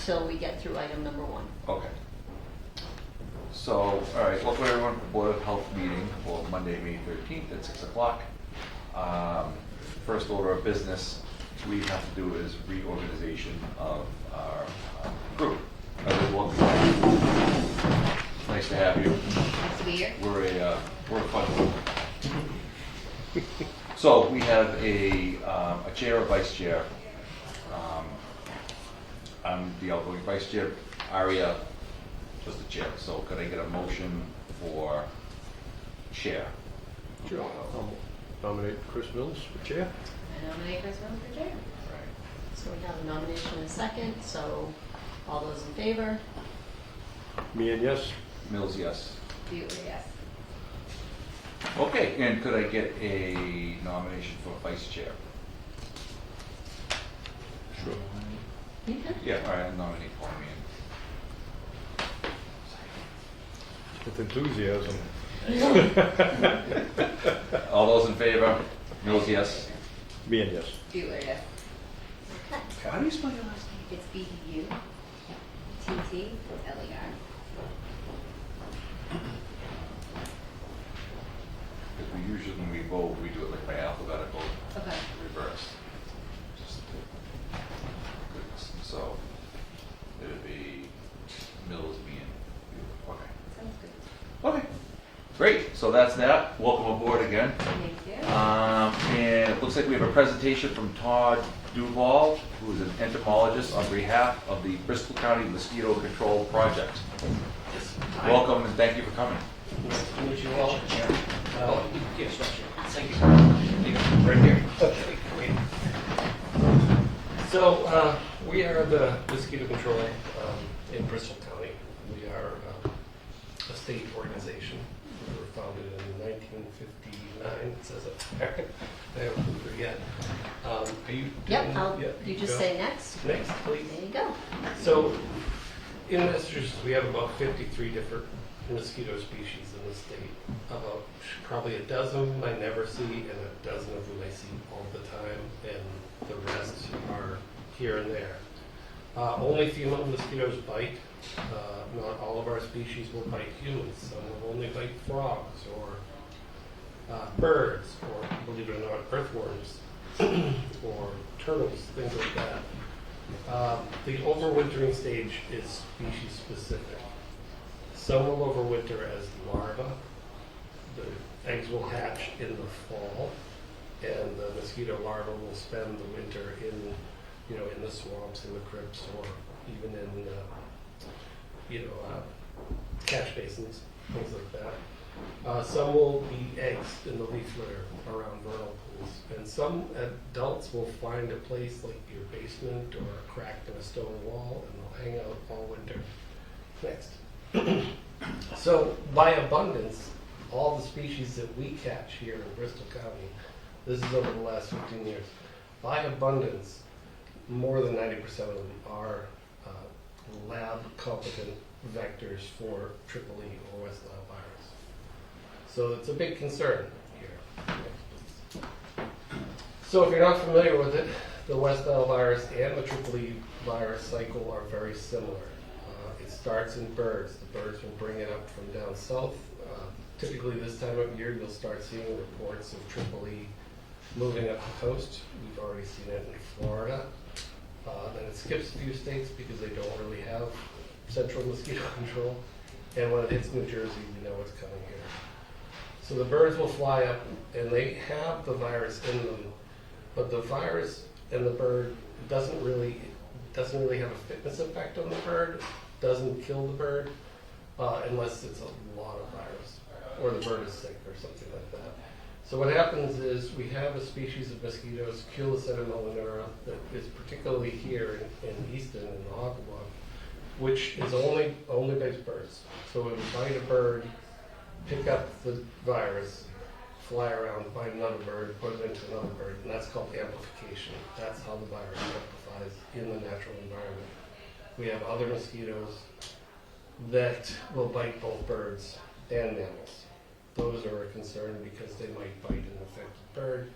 till we get through item number 1. Okay. So, all right, welcome everyone to the Board of Health meeting for Monday, May 13th at 6 o'clock. First order of business we have to do is reorganization of our group. Welcome. Nice to have you. Nice to be here. We're a fun group. So we have a chair or vice chair. I'm the outgoing vice chair. Aria was the chair. So could I get a motion for chair? Sure. I'll nominate Chris Mills for chair. I nominate Chris Mills for chair. Right. So we have a nomination and a second, so all those in favor? Me and yes. Mills, yes. Butler, yes. Okay, and could I get a nomination for vice chair? Sure. You can. Yeah, all right, I'll nominate Paul Meehan. With enthusiasm. All those in favor? Mills, yes. Me and yes. Butler, yes. Okay. How do you spell your last name? It's B-U-T-T-L-E-R. Because we usually, when we vote, we do it like by alphabetical Okay. reverse. Just goodness. So it would be Mills, Meehan. Okay. Sounds good. Okay. Great. So that's that. Welcome aboard again. Thank you. And it looks like we have a presentation from Todd Duval, who is an entomologist on behalf of the Bristol County Mosquito Control Project. Welcome and thank you for coming. Nice to meet you all. Yes, thank you. Right here. Okay, great. So, we are the mosquito control in Bristol County. We are a state organization. We were founded in 1959, it says it there. I haven't moved there yet. Are you Yep, doing- you just go. say next. Next, please. There you go. So, in Massachusetts, we have about 53 different mosquito species in the state. About probably a dozen I never see, and a dozen of them I see all the time, and the rest are here and there. Only female mosquitoes bite. Not all of our species will bite humans. Some will only bite frogs or birds, or believe it or not, earthworms, or turtles, things like that. The overwintering stage is species specific. Some will overwinter as larvae. The eggs will hatch in the fall, and the mosquito larvae will spend the winter in the swamps, in the crypts, or even in catch basins, things like that. Some will eat eggs in the leaf litter around vernal pools, and some adults will find a place like your basement or a crack in a stone wall, and they'll hang out all winter. Next. So, by abundance, all the species that we catch here in Bristol County, this is over the last 15 years, by abundance, more than 90% of them are lab competent vectors for Triple E or West Nile virus. So it's a big concern here. So if you're not familiar with it, the West Nile virus and the Triple E virus cycle are very similar. It starts in birds. The birds will bring it up from down south. Typically this time of year you'll start seeing reports of Triple E moving up the coast. We've already seen it in Florida. Then it skips a few states because they don't really have central mosquito control. And when it hits New Jersey, we know it's coming here. So the birds will fly up, and they have the virus in them, but the virus in the bird doesn't really have a fitness effect on the bird, doesn't kill the bird, unless it's a lot of virus, or the bird is sick or something like that. So what happens is we have a species of mosquitoes, Culicidum melanura, that is particularly here in Easton, in the Hogwash, which is only bites birds. So it would bite a bird, pick up the virus, fly around, bite another bird, put it into another bird, and that's called amplification. That's how the virus amplifies in the natural environment. We have other mosquitoes that will bite both birds and mammals. Those are a concern because they might bite an infected bird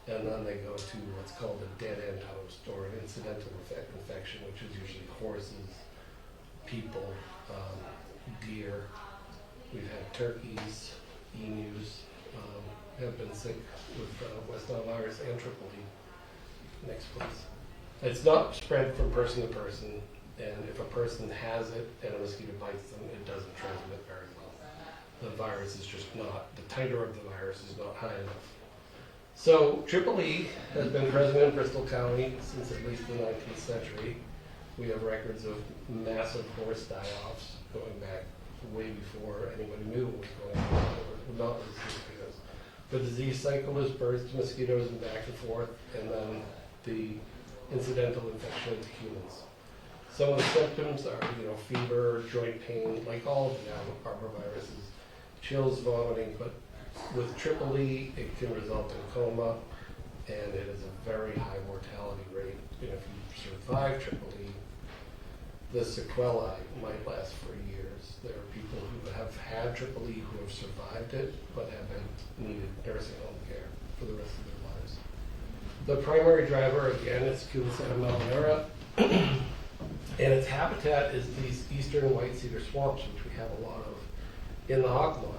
and then they go to what's called a dead end host or an incidental infection, which is usually horses, people, deer. We've had turkeys, emus, have been sick with West Nile virus and Triple E. Next, please. It's not spread from person to person, and if a person has it and a mosquito bites them, it doesn't transmit very well. The virus is just not, the titer of the virus is not high enough. So Triple E has been present in Bristol County since at least the 19th century. We have records of massive horse die-offs going back way before anybody knew what was going on, or not with mosquitoes. The disease cycle is birds to mosquitoes and back and forth, and then the incidental infection into humans. Some of the symptoms are, fever, joint pain, like all of the arboviruses, chills, vomiting, but with Triple E, it can result in coma, and it is a very high mortality rate. And if you survive Triple E, the sequelae might last for years. There are people who have had Triple E who have survived it, but have needed nursing home care for the rest of their lives. The primary driver, again, is Culiaceta melanera, and its habitat is these eastern white cedar swamps, which we have a lot of in the Hoglaw.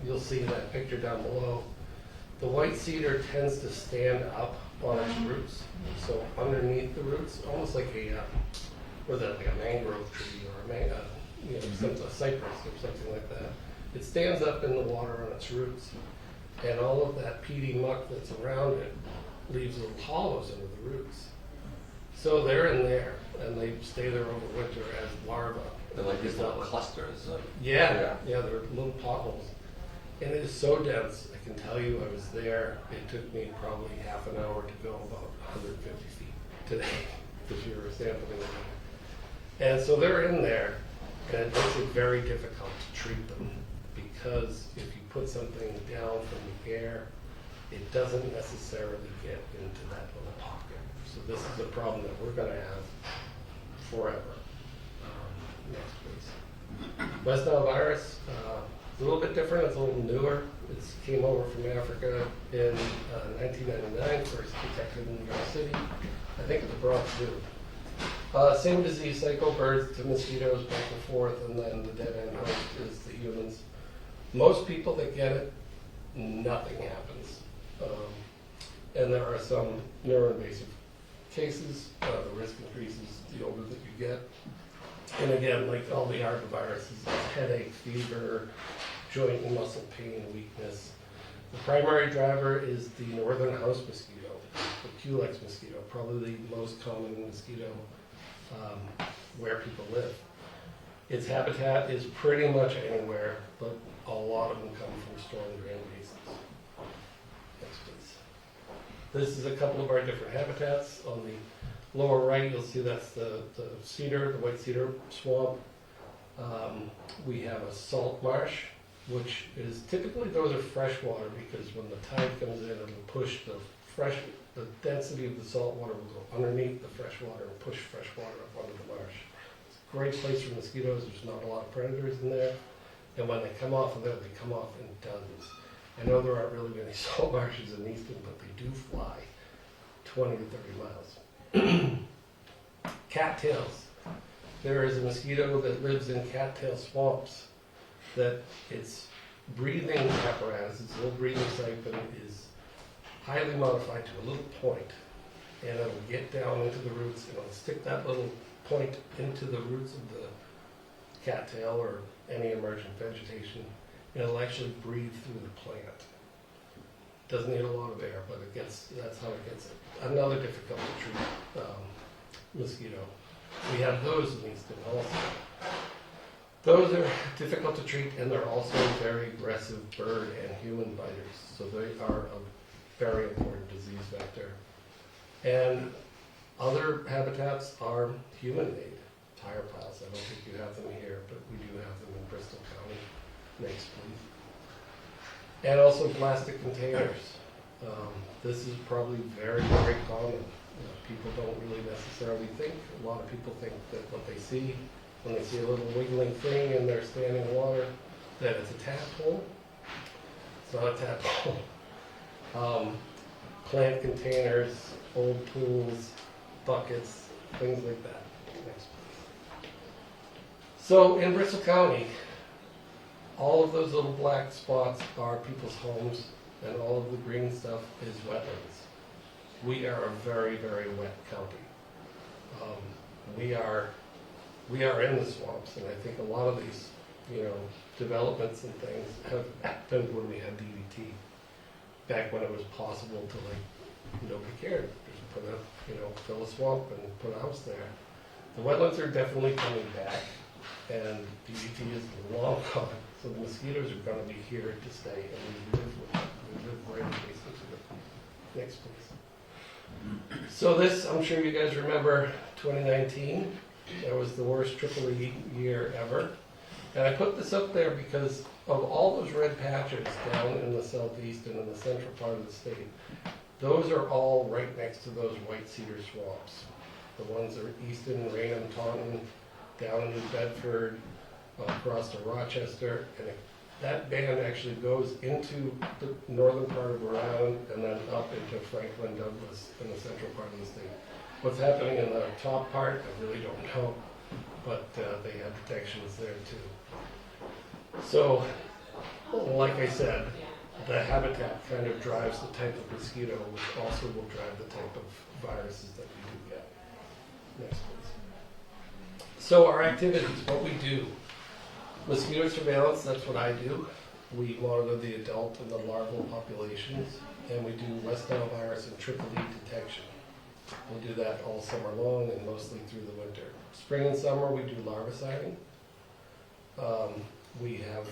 You'll see that picture down below. The white cedar tends to stand up on its roots, so underneath the roots, almost like a mangrove tree or a cypress or something like that. It stands up in the water on its roots, and all of that peaty muck that's around it leaves little hollows under the roots. So they're in there, and they stay there over winter as larvae. They're like these little clusters. Yeah, they're little potholes. And it is so dense, I can tell you I was there. It took me probably half an hour to go about 150 feet today because we were sampling them. And so they're in there, and it makes it very difficult to treat them because if you put something down from the air, it doesn't necessarily get into that little pocket. So this is a problem that we're going to have forever. Next, please. West Nile virus, a little bit different. It's a little newer. It came over from Africa in 1999, first detected in New York City, I think at the Bronx Zoo. Same disease cycle, birds to mosquitoes, back and forth, and then the dead end host is the humans. Most people that get it, nothing happens. And there are some neuroinvasive cases. The risk increases the older that you get. And again, like all the arboviruses, it's headache, fever, joint and muscle pain, weakness. The primary driver is the northern house mosquito, the Culex mosquito, probably the most common mosquito where people live. Its habitat is pretty much anywhere, but a lot of them come from storm drain basins. Next, please. This is a couple of our different habitats. On the lower right, you'll see that's the cedar, the white cedar swamp. We have a salt marsh, which is typically, those are freshwater because when the tide comes in, it'll push the density of the salt water will go underneath the fresh water and push fresh water up onto the marsh. It's a great place for mosquitoes. There's not a lot of predators in there. And when they come off of there, they come off in dozens. I know there aren't really many salt marshes in Easton, but they do fly 20 to 30 miles. Cattails. There is a mosquito that lives in cattail swamps that its breathing apparatus, its little breathing siphon is highly modified to a little point, and it'll get down into the roots and it'll stick that little point into the roots of the cattail or any emergent vegetation, and it'll actually breathe through the plant. Doesn't need a lot of air, but that's how it gets it. Another difficult to treat mosquito. We have those in Easton also. Those are difficult to treat, and they're also very aggressive bird and human biters, so they are a very important disease vector. And other habitats are human-made. Tire piles, I don't think you have them here, but we do have them in Bristol County. Next, please. And also plastic containers. This is probably very, very common. People don't really necessarily think. A lot of people think that what they see, when they see a little wiggling thing in their standing water, that it's a tadpole. It's not a tadpole. plant containers, old pools, buckets, things like that. Next, please. So in Bristol County, all of those little black spots are people's homes, and all of the green stuff is wetlands. We are a very, very wet county. We are in the swamps, and I think a lot of these, developments and things have happened when we had DVT. Back when it was possible to nobody cared. Just put fill a swamp and put a house there. The wetlands are definitely coming back, and DVT is long gone. So the mosquitoes are gonna be here to stay, and we live with them. We live right adjacent to them. Next, please. So this, I'm sure you guys remember 2019. That was the worst EEE year ever. And I put this up there because of all those red patches down in the southeast and in the central part of the state, those are all right next to those white cedar swamps. The ones that are Easton, Raynham, Taunton, down in New Bedford, across to Rochester, and that band actually goes into the northern part of Rhode Island and then up into Franklin, Douglas, in the central part of the state. What's happening in the top part, I really don't know, but they have protections there too. So, like I said, the habitat kind of drives the type of mosquito, which also will drive the type of viruses that we do get. Next, please. So our activities, what we do. Mosquito surveillance, that's what I do. We monitor the adult and the larval populations, and we do West Nile virus and EEE detection. We'll do that all summer long and mostly through the winter. Spring and summer, we do larviciding. We have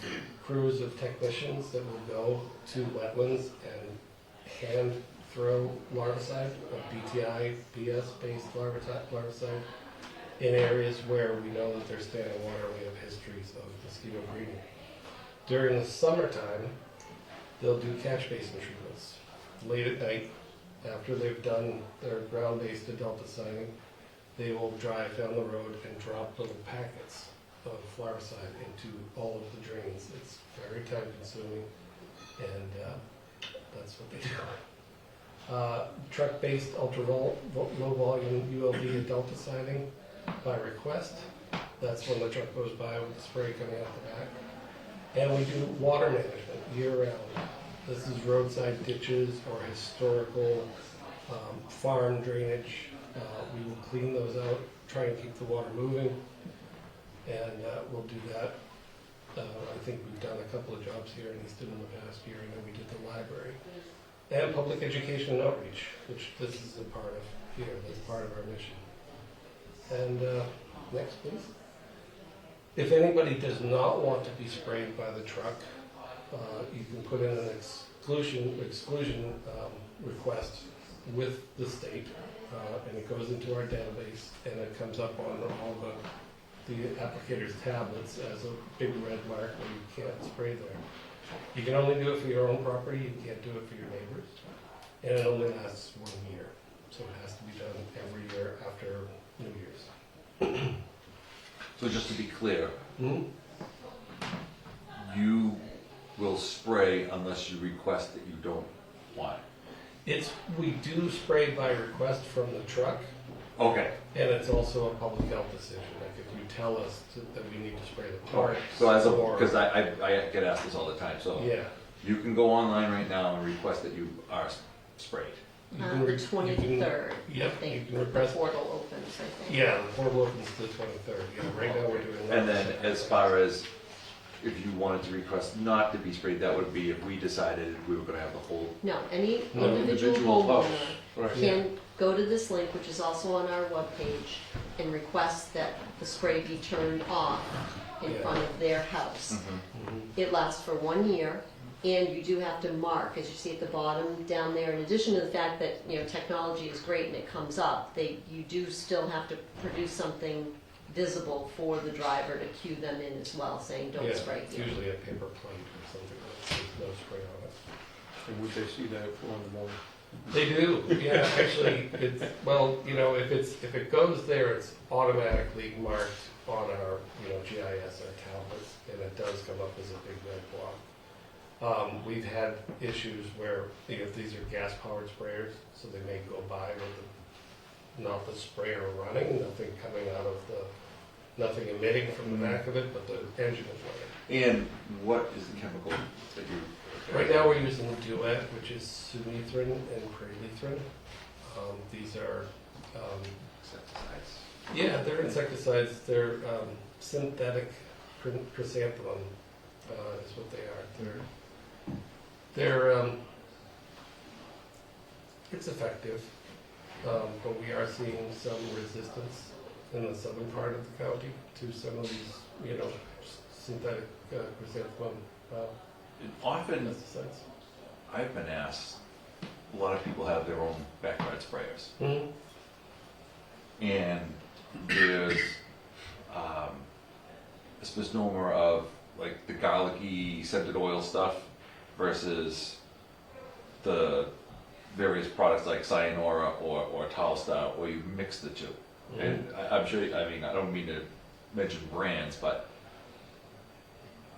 crews of technicians that will go to wetlands and hand throw larvicide, a BTI, BS-based larvicide, in areas where we know that there's standing water and we have histories of mosquito breeding. During the summertime, they'll do catch basin treatments. Late at night, after they've done their ground-based adulticide, they will drive down the road and drop little packets of larvicide into all of the drains. It's very time-consuming, and that's what they do. Truck-based low-volume ULV adulticiding by request. That's when the truck goes by with the spray coming out the back. And we do water management year-round. This is roadside ditches or historical farm drainage. We will clean those out, try and keep the water moving, and we'll do that. I think we've done a couple of jobs here in Easton in the past year, and then we did the library. And public education and outreach, which this is a part of here, that's part of our mission. And next, please. If anybody does not want to be sprayed by the truck, you can put in an exclusion request with the state, and it goes into our database, and it comes up on all the applicator's tablets as a big red mark where you can't spray there. You can only do it for your own property, you can't do it for your neighbors, and it only lasts 1 year. So it has to be done every year after New Year's. So just to be clear, Mm-hmm. you will spray unless you request that you don't want it. We do spray by request from the truck, Okay. and it's also a public health decision. Like if you tell us that we need to spray the parks. So or- because I get asked this all the time, so Yeah. you can go online right now and request that you are sprayed. You can The re- you can- 23rd, I Yep, you think, can the request. portal opens, I think. Yeah, the portal opens the 23rd. Yeah, right now we're doing that. And then as far as if you wanted to request not to be sprayed, that would be if we decided we were gonna have the whole, No, any No, individual individual house. homeowner Right. can go to this link, which is also on our webpage, and request that the spray be turned off in Yeah. front of their house. Mhm. It lasts for 1 year, and you do have to mark, as you see at the bottom down there, in addition to the fact that, technology is great and it comes up, you do still have to produce something visible for the driver to cue them in as well, saying, don't Yeah, spray it's here. usually a paper plate or something that says no spray on it. And would they see that at 4 in the morning? They do, yeah, actually, if it goes there, it's automatically marked on our, GIS, our tablets, and it does come up as a big red block. We've had issues where, these are gas-powered sprayers, so they may go by with not the sprayer running, nothing coming out of nothing emitting from the back of it, but the engine is running. And what is the chemical that you? Right now, we're using Duet, which is sumethrin and pralythrin. These are, Insecticides. yeah, they're insecticides. They're synthetic chrysanthemum is what they are. They're it's effective, but we are seeing some resistance in the southern part of the county to some of these, synthetic chrysanthemum And often, pesticides. I've been asked, a lot of people have their own backyard sprayers. Mm-hmm. And there's a misnomer of like the garlicky scented oil stuff versus the various products like Cyanora or Telstar, or you mix the two. And I'm sure, I mean, I don't mean to mention brands, but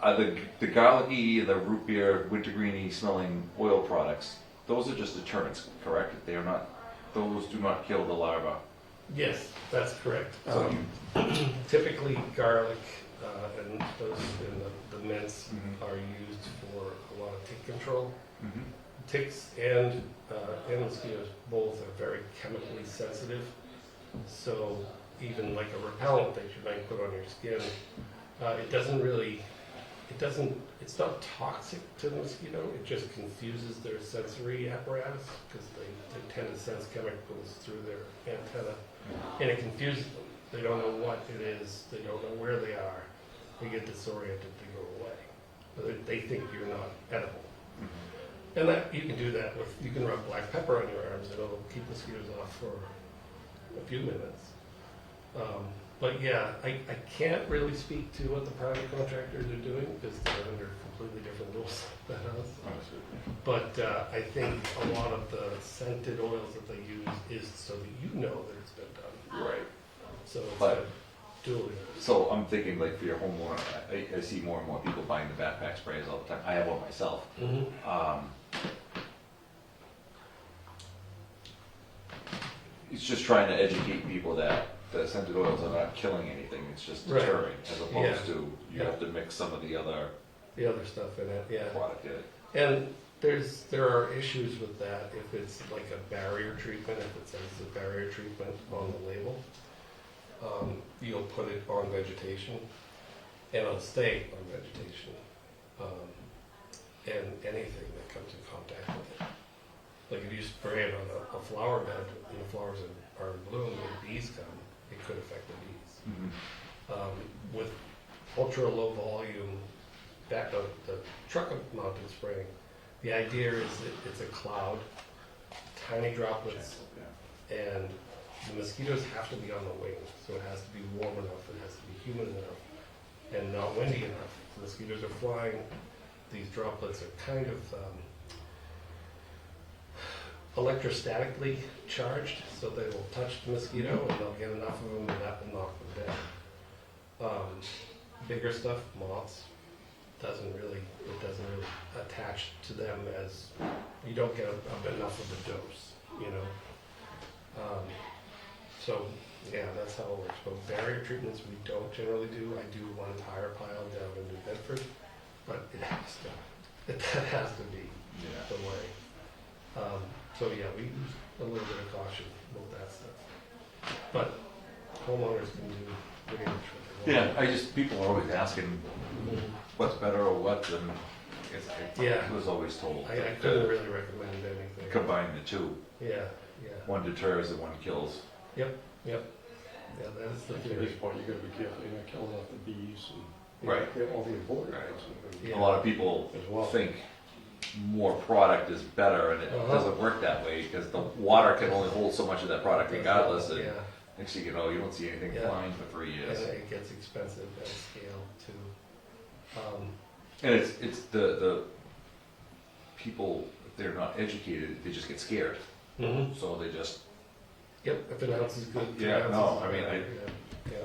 the garlicky, the root beer, wintergreeny smelling oil products, those are just deterrents, correct? They are not, those do not kill the larva. Yes, that's correct. So Typically, garlic and those and the mints Mhm. are used for a lot of tick control. Mhm. Ticks and mosquitoes both are very chemically sensitive. So even like a repellent that you might put on your skin, it's not toxic to the mosquito, it just confuses their sensory apparatus because they tend to sense chemicals through their antenna, and it confuses them. They don't know what it is, they don't know where they are, they get disoriented, they go away. But they think you're not edible. And that, you can do that with, you can rub black pepper on your arms, and it'll keep mosquitoes off for a few minutes. But yeah, I can't really speak to what the private contractors are doing, because they're under completely different rules than us. But I think a lot of the scented oils that they use is so that you know that it's been done. Right. So it's But- a dual. So I'm thinking like for your homeowner, I see more and more people buying the backpack sprays all the time. I have one myself. It's just trying to educate people that the scented oils are not killing anything, it's just Right. deterring, as opposed Yeah. to you Yeah. have to mix some of the other The other stuff in it, yeah. product in it. And there are issues with that if it's like a barrier treatment, if it says a barrier treatment on the label. You'll put it on vegetation, and it'll stay on vegetation. And anything that comes in contact with it. Like if you spray it on a flower bed, and the flowers are in bloom, and bees come, it could affect the bees. With ultra low volume, the truck mounted spraying, the idea is that it's a cloud, tiny droplets, and the mosquitoes have to be on the wing, so it has to be warm enough, it has to be humid enough, and not windy enough. The mosquitoes are flying, these droplets are kind of electrostatically charged, so they will touch the mosquito and they'll get enough of them and that will knock them down. Bigger stuff, moths, it doesn't really attach to them, as you don't get enough of the dose, you know. So yeah, that's how it works. But barrier treatments we don't generally do. I do one tire pile down in New Bedford, but that has to be the way. So yeah, we use a little bit of caution with that stuff. But homeowners can do pretty much what they want. Yeah, people are always asking what's better or what, and I was always told I that, couldn't really recommend anything. combine the two. Yeah. One deters and one kills. Yeah, that is the At theory. this point, you gotta be careful, you're not killing off the bees and Right. all the important Right. ones. Yeah. A lot of people As well. think more product is better, and it doesn't work that way, because the water can only hold so much of that product regardless, and Yeah, next thing you know, you don't see anything Yeah. flying for 3 and years. it gets expensive at scale too. And it's the people, if they're not educated, they just get scared, so they just, Yep, if an ounce is good. 3 Yeah, no, ounces is I mean, better, yeah.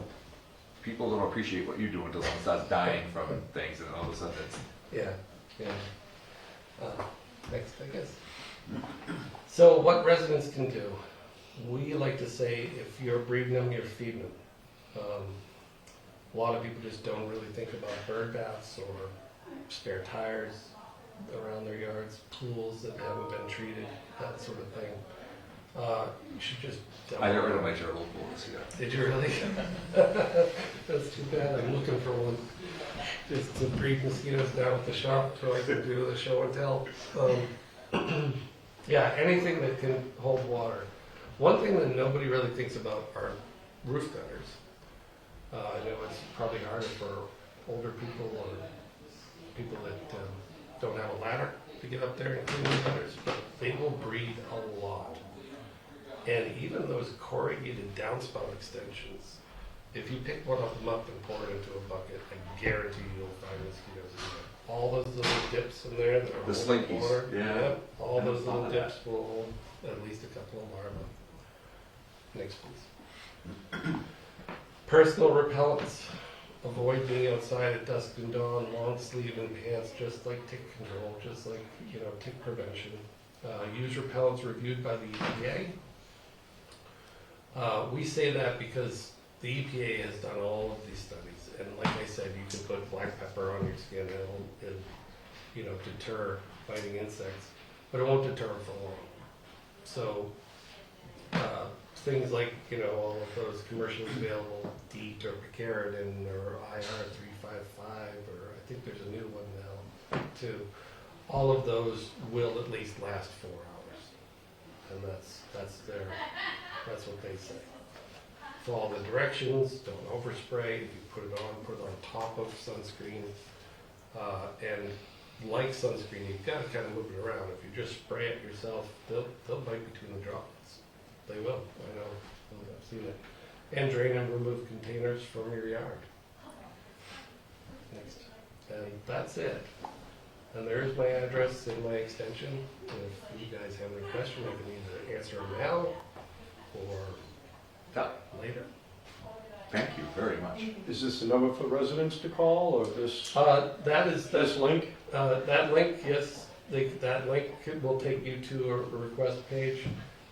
people don't appreciate what you do until someone starts dying from things, and all of a sudden it's, Yeah, yeah. Next, I guess. So what residents can do, we like to say if you're breeding them, you're feeding them. A lot of people just don't really think about bird baths or spare tires around their yards, pools that haven't been treated, that sort of thing. You should just. I got rid of my turtle pool this year. Did you really? That's too bad. I'm looking for one. Just to breed mosquitoes down at the shop so I can do the show and tell. Yeah, anything that can hold water. One thing that nobody really thinks about are roof gutters. I know it's probably harder for older people or people that don't have a ladder to get up there and clean the gutters, but they will breed a lot. And even those corrugated downspout extensions, if you pick one of them up and pour it into a bucket, I guarantee you'll find mosquitoes in there. All those little dips in there that are The holding slinkies, water, yeah. all I never those thought little of dips will hold at least a couple of larvae. Next, please. Personal repellents. Avoid being outside at dusk and dawn, long sleeve and pants, just like tick control, just like, tick prevention. Use repellents reviewed by the EPA. We say that because the EPA has done all of these studies, and like I said, you can put black pepper on your skin and it'll, deter biting insects, but it won't deter them for long. So, things like, all of those commercially available DEET or picaridin or IR355, or I think there's a new one now too. All of those will at least last 4 hours, and that's what they say. Follow the directions, don't overspray. If you put it on top of sunscreen. And like sunscreen, you've got to kind of move it around. If you just spray it yourself, they'll bite between the droplets. They will, I know, I've seen it. And drain and remove containers from your yard. Next. And that's it. And there's my address and my extension. If you guys have any questions, I can either answer them now or Yeah. later. Thank you very much. Is this the number for residents to call, or this This link? that link, yes, that link will take you to a request page.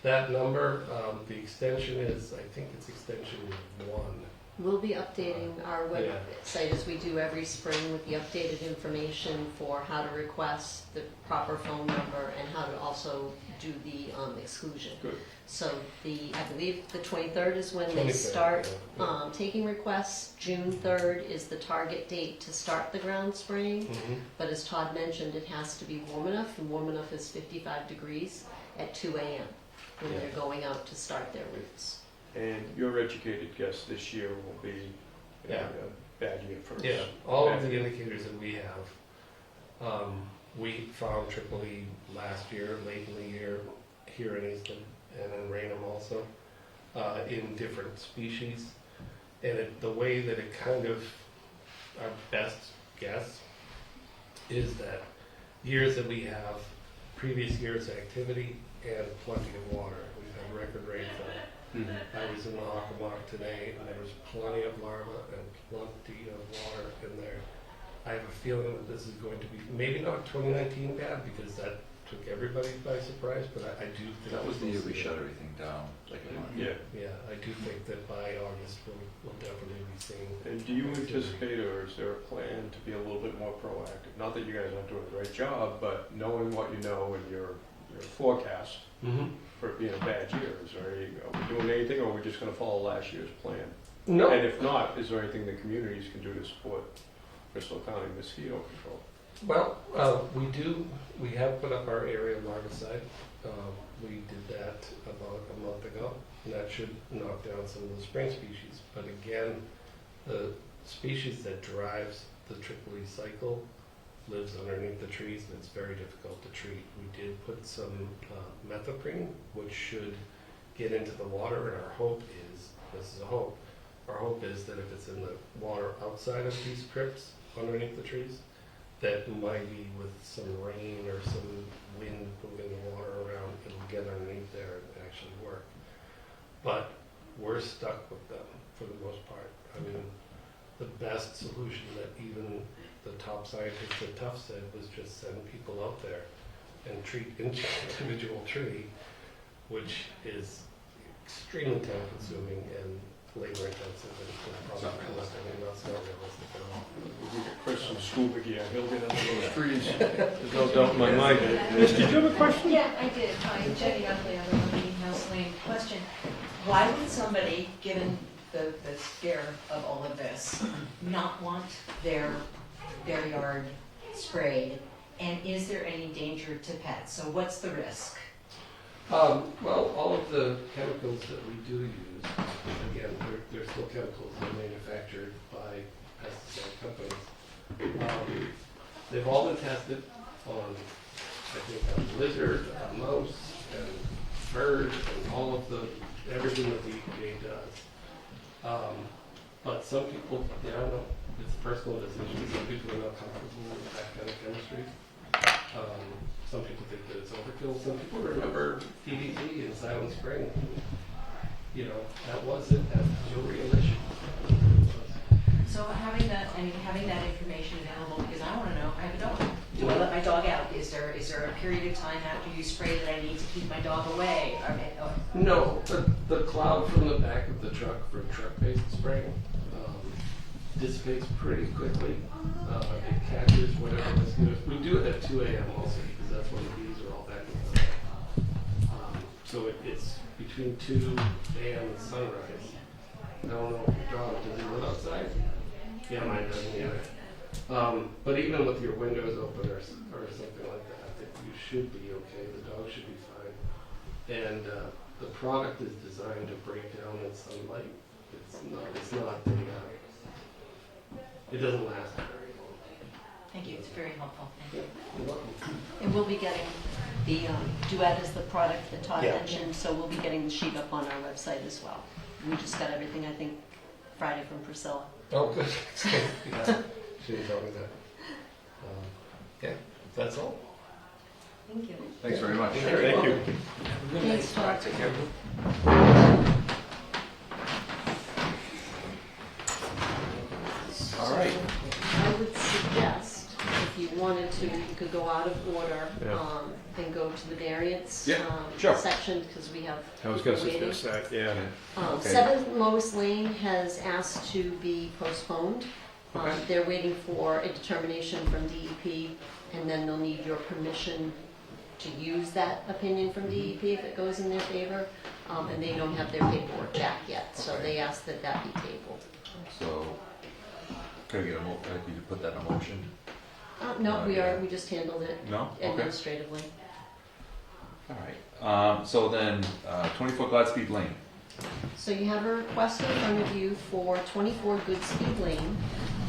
That number, the extension is, I think it's extension 1. We'll be updating our Yeah. website as we do every spring with the updated information for how to request the proper phone number and how to also do the exclusion. Good. So I believe the 23rd is when they 23rd, start yeah. taking requests. June 3rd is the target date to start the ground spraying. Mhm. But as Todd mentioned, it has to be warm enough, and warm enough is 55 degrees at 2 a.m. when Yeah. they're going out to start their routes. And your educated guess this year will be Yeah. a bad year for us. Yeah, all of the indicators that we have. We found triple E last year, late in the year, here in Easton, and in Raynham also, in different species. And the way that it kind of, our best guess, is that years that we have previous year's activity and plenty of water. We've had record rainfall. Mhm. I was in the Hockomock today, and there was plenty of larvae and plenty of water in there. I have a feeling that this is going to be, maybe not 2019 bad, because that took everybody by surprise, but I do think. That was the we'll year we see shut it. everything down, like a month. Yeah. Yeah, I do think that by August, we'll definitely be seeing. And do you anticipate, or is there a plan to be a little bit more proactive? Not that you guys aren't doing a great job, but knowing what you know and your forecast Mm-hmm. for it being a bad year, are we doing anything, or are we just gonna follow last year's plan? No. And if not, is there anything the communities can do to support Bristol County mosquito control? Well, we have put up our aerial larvicide. We did that about a month ago, and that should knock down some of the spring species. But again, the species that drives the triple E cycle lives underneath the trees, and it's very difficult to treat. We did put some methoprene, which should get into the water, and our hope is, this is a hope, our hope is that if it's in the water outside of these crypts, underneath the trees, that maybe with some rain or some wind moving the water around, it'll get underneath there and actually work. But we're stuck with them for the most part. I mean, the best solution that even the top scientists at Tufts said was just send people out there and treat each individual tree, which is extremely time consuming and labor intensive and probably not realistic at all. We get Chris some scuba gear, he'll get under those trees. There's no doubt in my mind. Liz, did you have a question? Yeah, I did. I'm Jenny Utley, I'm on Meeting House Lane. Question, why would somebody, given the scare of all of this, not want their yard sprayed? And is there any danger to pets? So what's the risk? Well, all of the chemicals that we do use, again, they're still chemicals. They're manufactured by pesticide companies. They've all been tested on, I think, on lizard, on mouse, and bird, and all of everything that the EPA does. But some people, I don't know, it's a personal decision. Some people are not comfortable with that kind of chemistry. Some people think that it's overkill. Some people remember DDT in Silent Spring. You know, that wasn't a real issue. So having that information available, because I want to know, I have a dog. Do I let my dog out? Is there a period of time after you spray that I need to keep my dog away? No, the cloud from the back of the truck for truck-based spraying dissipates pretty quickly. It catches whatever mosquitoes. We do it at 2 a.m. also because that's when the bees are all back in the So it's between 2 a.m. and sunrise. I don't know if your dog, does he live outside? Yeah, mine doesn't either. But even with your windows open or something like that, I think you should be okay. The dog should be fine. And the product is designed to break down in sunlight. It's not it doesn't last very long. Thank you, it's very helpful. Thank you. You're welcome. And we'll be getting the Duet is the product that Todd Yeah. mentioned, so we'll be getting the sheet up on our website as well. We just got everything, I think, Friday from Priscilla. Oh, good. Yeah, she didn't tell me that. Yeah, that's all. Thank you. Thanks very much. Thank you. Thanks, Todd. Take care. All right. I would suggest, if you wanted to, you could go out of order, Yeah. and go to the variance, Yeah, sure. section, because we have I was people gonna waiting. suggest that, yeah. Okay. 7 Lois Lane has asked to be postponed. Okay. They're waiting for a determination from DEP, and then they'll need your permission to use that opinion from DEP if it goes in their favor. And they don't have their paperwork back yet, so Okay. they asked that that be tabled. So, can I get you to put that in a motion? No, we just handled it No? Okay. administratively. All right. So then, 24 Godspeed Lane. So you have a request in front of you for 24 Goodspeed Lane.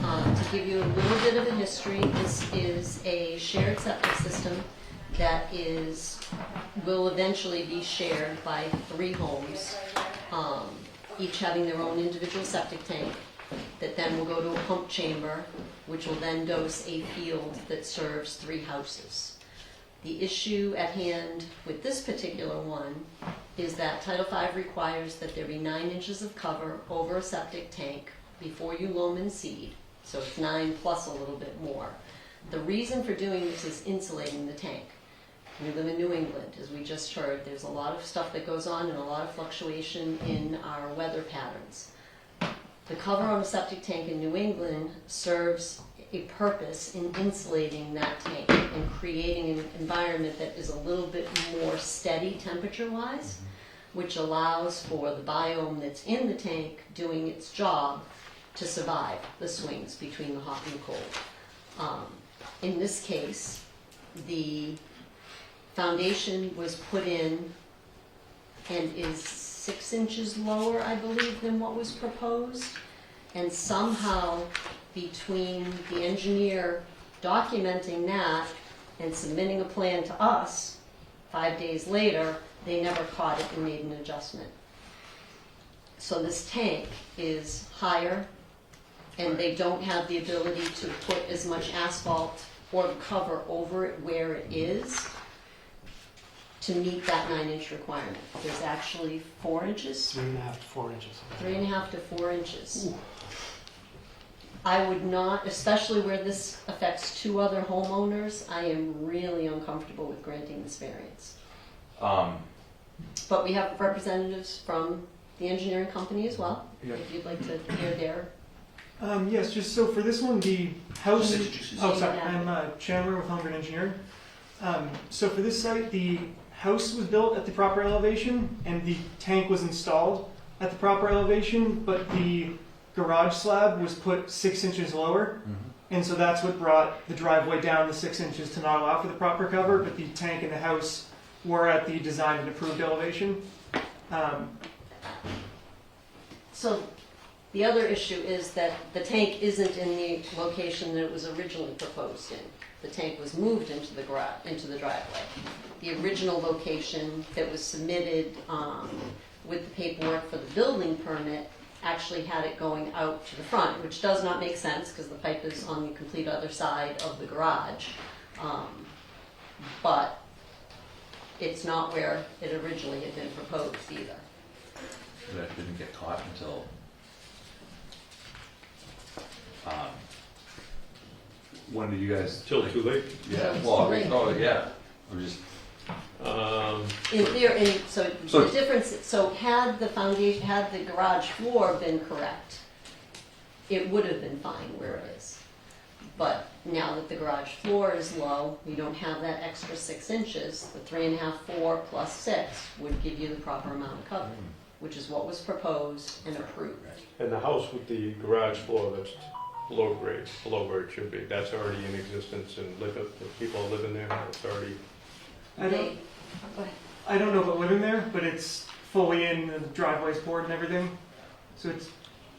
To give you a little bit of a history, this is a shared septic system that will eventually be shared by 3 homes, each having their own individual septic tank, that then will go to a pump chamber, which will then dose a field that serves 3 houses. The issue at hand with this particular one is that Title V requires that there be 9 inches of cover over a septic tank before you loam and seed, so it's 9 plus a little bit more. The reason for doing this is insulating the tank. We live in New England, as we just heard. There's a lot of stuff that goes on and a lot of fluctuation in our weather patterns. The cover on a septic tank in New England serves a purpose in insulating that tank and creating an environment that is a little bit more steady temperature-wise, which allows for the biome that's in the tank doing its job to survive the swings between the hot and the cold. In this case, the foundation was put in and is 6 inches lower, I believe, than what was proposed. And somehow, between the engineer documenting that and submitting a plan to us, 5 days later, they never caught it and made an adjustment. So this tank is higher, and they don't have the ability to put as much asphalt or cover over it where it is to meet that 9-inch requirement. There's actually 4 inches, 3.5 to 4 inches. 3.5 to 4 inches. I would not, especially where this affects 2 other homeowners, I am really uncomfortable with granting this variance. But we have representatives from the engineering company as well, Yeah. if you'd like to hear their. Yes, just so for this one, the house. Introduce Oh, yourself. sorry, I'm Chandler with Holmgren Engineering. So for this site, the house was built at the proper elevation and the tank was installed at the proper elevation, but the garage slab was put 6 inches lower. And so that's what brought the driveway down the 6 inches to not allow for the proper cover, but the tank and the house were at the designed and approved elevation. So the other issue is that the tank isn't in the location that it was originally proposed in. The tank was moved into the garage, into the driveway. The original location that was submitted with the paperwork for the building permit actually had it going out to the front, which does not make sense because the pipe is on the complete other side of the garage. But it's not where it originally had been proposed either. That didn't get caught until, when did you guys? Till too late. Yeah, It's well, too late. oh, yeah, we're just, In theory, so So- the difference, so had the foundation, had the garage floor been correct, it would have been fine where it is. But now that the garage floor is low, you don't have that extra 6 inches, the 3.5, 4 plus 6 would give you the proper amount of cover, which is what was proposed and approved. And the house with the garage floor that's below grade, below where it should be, that's already in existence and people are living there, it's already, I don't, They- go ahead. I don't know about living there, but it's fully in, the driveway's poured and everything. So it's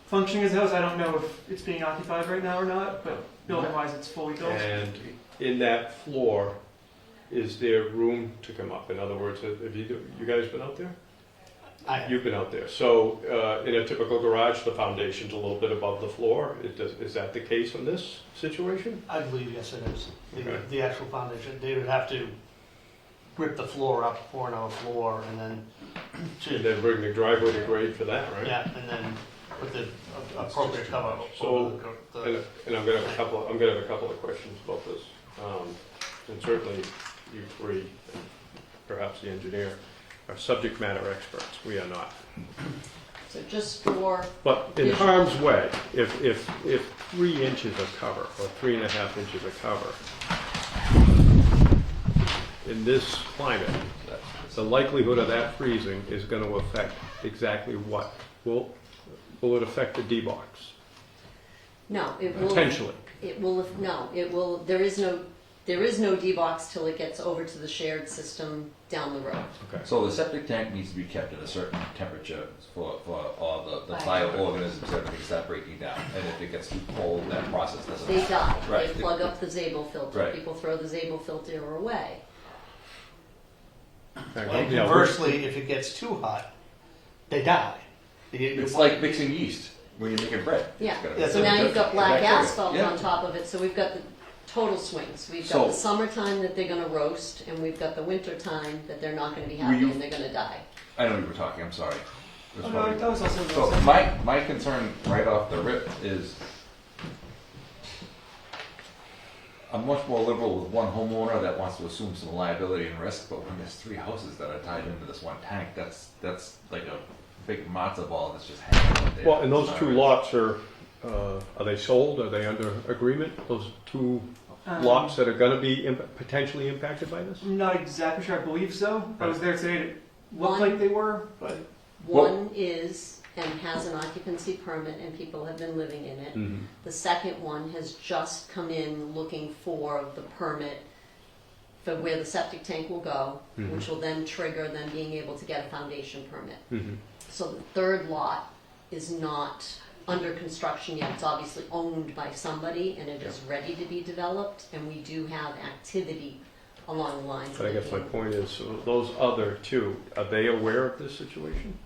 functioning as a house. I don't know if it's being occupied right now or not, but building-wise, it's fully built. and in that floor, is there room to come up? In other words, have you guys been out there? You've been out there. So in a typical garage, the foundation's a little bit above the floor. Is that the case in this situation? I believe, yes, it is. Okay. The actual foundation, they would have to rip the floor up, pour another floor, and then, And then bring the driveway to grade for that, right? yeah, and then put the appropriate cover So, over the. And I'm gonna have a couple of questions about this. And certainly you three, and perhaps the engineer, are subject matter experts. We are not. So just for, But in harm's way, if 3 inches of cover or 3.5 inches of cover in this climate, the likelihood of that freezing is going to affect exactly what? Will it affect the D-box? no, it will. Potentially. It will, no, it will, there is no D-box till it gets over to the shared system down the road. Okay. so the septic tank needs to be kept at a certain temperature for all the bioorganisms, everything start breaking down. And if it gets too cold, that process doesn't. They die, they Right. plug up the Zabel filter, Right. people throw the Zabel filter away. And Yeah, conversely, if it gets too hot, they die. It's like mixing yeast when you're making bread. Yeah, It's gotta- That's so a- now you've got black bacteria. asphalt Yeah. on top of it, so we've got the total swings. We've So- got the summertime that they're gonna roast, and we've got the winter time that they're not gonna be Were happy you- and they're gonna die. I know you were talking, I'm sorry. It was Oh, no, probably- that was also So the my concern right off the rip is I'm much more liberal with one homeowner that wants to assume some liability and risk, but when there's 3 houses that are tied into this one tank, that's like a big matzo ball that's just hanging out there. Well, and those It's two not- lots are they sold? Are they under agreement? Those two lots that are going to be potentially impacted by this? I'm not exactly sure. I believe so. I was there today. It looked One- like they were, but One is and has an occupancy permit and people have been living in it. Mm-hmm. The second one has just come in looking for the permit for where the septic tank will go, Mhm. which will then trigger them being able to get a foundation permit. Mm-hmm. So the third lot is not under construction yet. It's obviously owned by somebody and it is ready to be developed, and we do have activity along the lines. But I of guess my it. point is, so those other two, are they aware of this situation?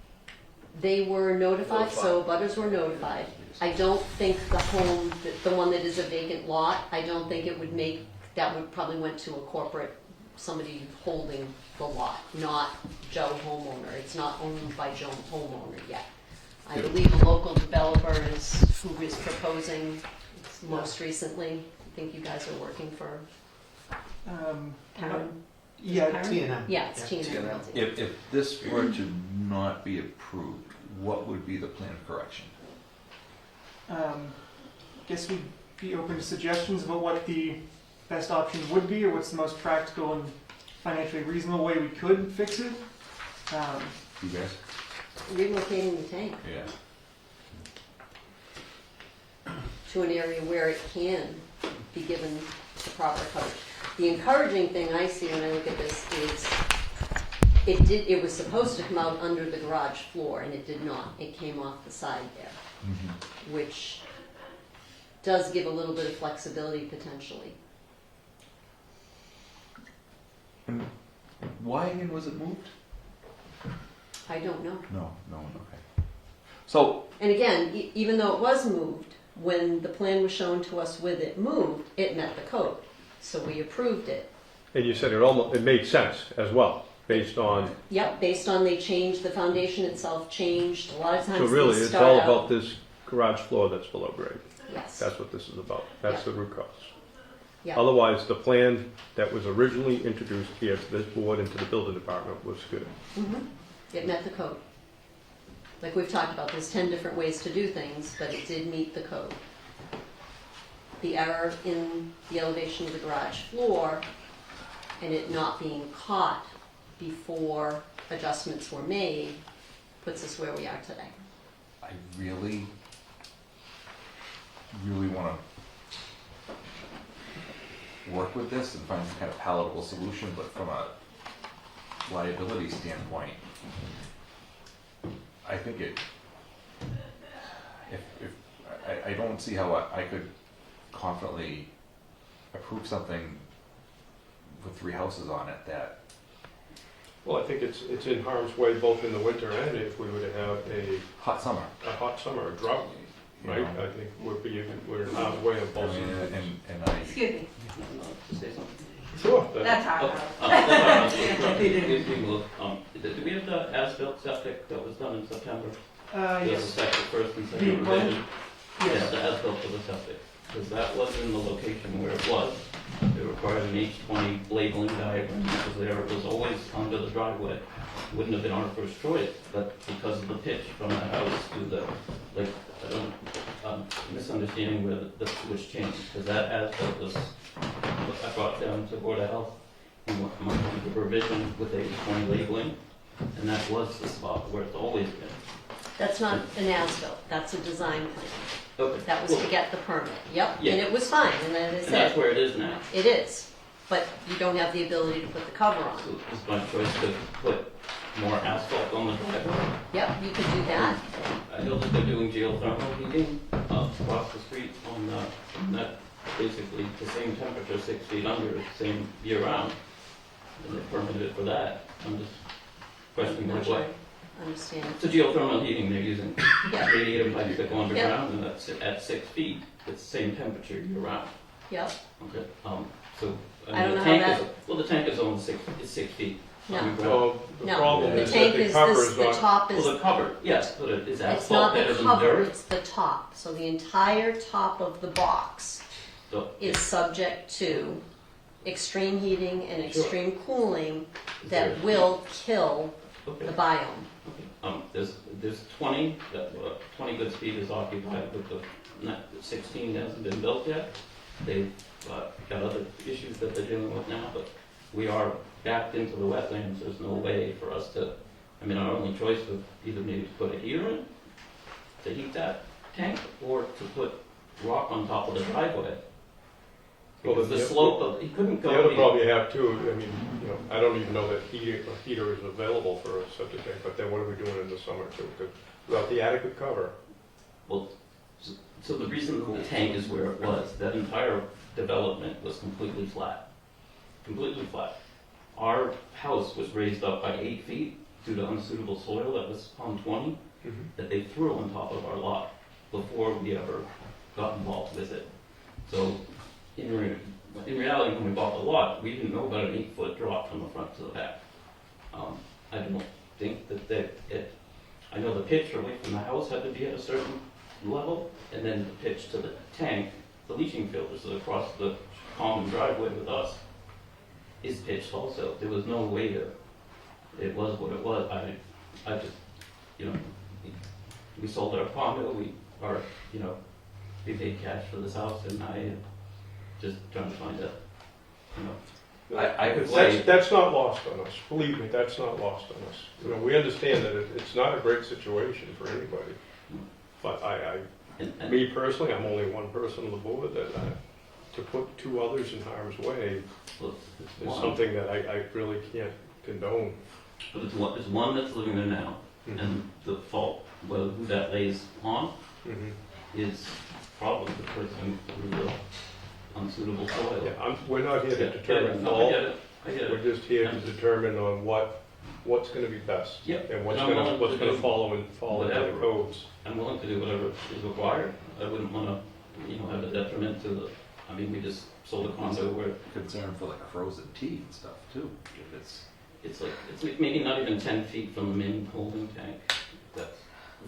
They were notified, so butters were notified. I don't think the home, the one that is a vacant lot, I don't think it would make, that would probably went to a corporate, somebody holding the lot, not Joe homeowner. It's not owned by Joe homeowner yet. I believe a local developer who is proposing most recently. I think you guys are working for Karen. Yeah, T&M. Yeah, it's T&M Realty. If this were to not be approved, what would be the plan of correction? guess we'd be open to suggestions about what the best option would be, or what's the most practical and financially reasonable way we could fix it. You guys? Relocating the tank Yeah. to an area where it can be given the proper coverage. The encouraging thing I see when I look at this is it was supposed to come out under the garage floor, and it did not. It came off the side there, which does give a little bit of flexibility potentially. And why again was it moved? I don't know. No, okay. So, And again, even though it was moved, when the plan was shown to us with it moved, it met the code. So we approved it. And you said it made sense as well, based on, Yep, based on they changed, the foundation itself changed. A lot of times so really, they it's start all out- about this garage floor that's below grade. Yes. That's what this is about. That's the root cause. Yeah. Otherwise, the plan that was originally introduced here to this board and to the building department was good. It met the code. Like we've talked about, there's 10 different ways to do things, but it did meet the code. The error in the elevation of the garage floor and it not being caught before adjustments were made puts us where we are today. I really want to work with this and find some kind of palatable solution, but from a liability standpoint, I think I don't see how I could confidently approve something with 3 houses on it that, Well, I think it's in harm's way both in the winter and if we were to have a hot summer. hot summer, a drought, right? Yeah. I think we're in harm's way on I both mean, sides. and I, Excuse me, Sure. that's our house. Did we have the as-built septic that was done in September? The Yes. second, first and The second one- revision? Yeah, Yes. the as-built for the septic, because that was in the location where it was. It required an H20 labeling diagram, because there it was always under the driveway. Wouldn't have been our first choice, but because of the pitch from the house to the, like, I don't, misunderstanding where the switch changed, because that as-built was, I brought down to Board of Health, and went to the revision with H20 labeling, and that was the spot where it's always been. That's not an as-built, that's a design plan. Okay. That was to get the permit. Yep, Yeah. and it was fine, and then And I that's said, where it is now. it is. But you don't have the ability to put the cover on. So it's my choice to put more asphalt on the driveway. Yep, you could do that. I know that they're doing geothermal heating across the street on that, basically the same temperature, 6 feet under, the same year round. And they permitted it for that. I'm just questioning Not like sure what. I understand. It's a geothermal heating they're using. Yeah, Radiator pipes that go underground and that's at 6 feet. It's the same temperature year round. yep. Okay, so, I don't the know tank how is, well, the tank is only 6 feet. No. underground. Well, the No, problem the is that tank the is cover this, is the not, top is, Well, the cover, yes, but is it's asphalt not better the than cover, dirt? it's the top. So the entire top of the box So, is subject to extreme heating and extreme cooling that There- will kill okay. the biome. There's 20, 20 good speed is occupied, but the 16 hasn't been built yet. They've got other issues that they're dealing with now, but we are backed into the wetlands. There's no way for us to, I mean, our only choice was either maybe to put a heater in to heat that tank, or to put rock on top of the driveway. Well, Because the slope of, he couldn't go. the other problem you have too, I mean, I don't even know that a heater is available for a septic tank, but then what are we doing in the summer too? 'Cause without the adequate cover. Well, so the reason the tank is where it was, that entire development was completely flat. Completely flat. Our house was raised up by 8 feet due to unsuitable soil that was on 20, that they threw on top of our lot before we ever got involved with it. So in reality, when we bought the lot, we didn't know about an 8-foot drop from the front to the back. I don't think I know the pitch away from the house had to be at a certain level, and then the pitch to the tank the leaching field, which is across the common driveway with us, is pitched also. There was no way to, it was what it was. I just, you know, we sold our condo, we paid cash for this house, and I just trying to find a, you know, I could say, That's not lost on us. Believe me, that's not lost on us. You know, we understand that it's not a great situation for anybody. But and me personally, I'm only one person on the board that to put two others in harm's way well, is something that I really can't condone. But it's one that's living there now, Mhm. and the fault, whether who that lays on, Mhm. is probably the person who the unsuitable soil. Yeah, we're not here to Yeah, determine no, I fault. get it. I get We're it. just here to determine on what's going to be best. Yep. And what's And I'm going willing to to do fall into the whatever. codes. I'm willing to do whatever is required. I wouldn't want to, you know, have a detriment to the. I mean, we just sold a condo where concern for like frozen tea and stuff too, if it's. it's like maybe not even 10 feet from the main holding tank. That's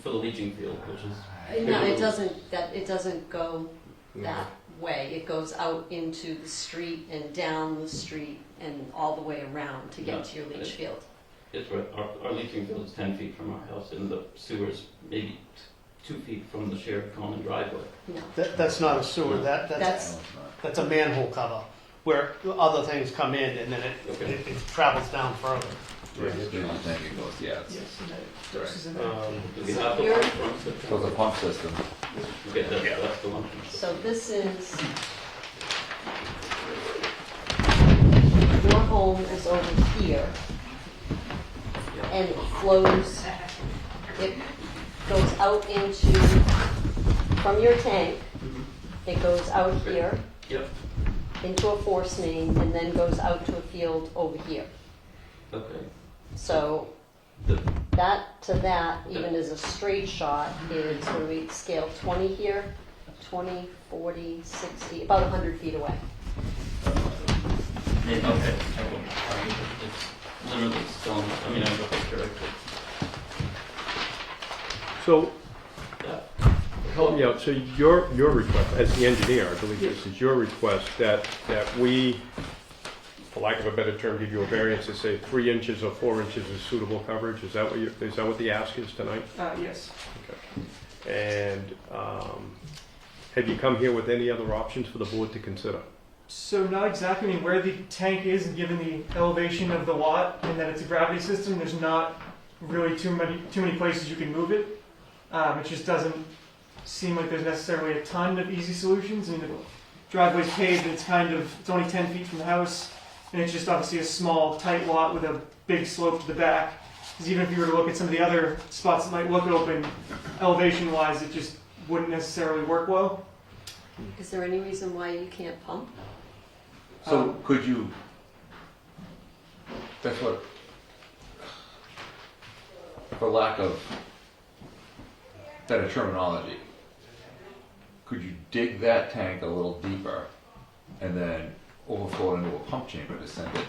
for the leaching field, which is. No, it doesn't go that way. It goes out into the street and down the street and all the way around to get Yeah, to your leach field. It's right. Our leaching field is 10 feet from our house, and the sewer's maybe 2 feet from the shared common driveway. No, That's not a sewer, that's No, it's not. a manhole cover, where other things come in and then Okay. it travels down further. Right, I think it goes, yeah, it's, Do we have the You're- pump from the- it goes a pump system. Okay, that's the one. so this is, your home is over here. And it flows, it goes out into, from your tank, it goes out here Yep. into a force main and then goes out to a field over here. Okay. So The- that to that, even as a straight shot, is, what do we scale, 20 here? 20, 40, 60, about 100 feet away. Okay. It's literally stone. I mean, I have a picture. So, Yeah. help me out. So your request, as the engineer, I believe this is your request, that we, for lack of a better term, give you a variance to say 3 inches or 4 inches is suitable coverage? Is that what the ask is tonight? Yes. And have you come here with any other options for the board to consider? So not exactly. I mean, where the tank is, and given the elevation of the lot, and that it's a gravity system, there's not really too many places you can move it. It just doesn't seem like there's necessarily a ton of easy solutions. I mean, the driveway's paved, and it's only 10 feet from the house, and it's just obviously a small, tight lot with a big slope to the back. Because even if you were to look at some of the other spots that might look open, elevation-wise, it just wouldn't necessarily work well. Is there any reason why you can't pump? So could you, that's what, for lack of better terminology, could you dig that tank a little deeper and then overflow it into a pump chamber to send it?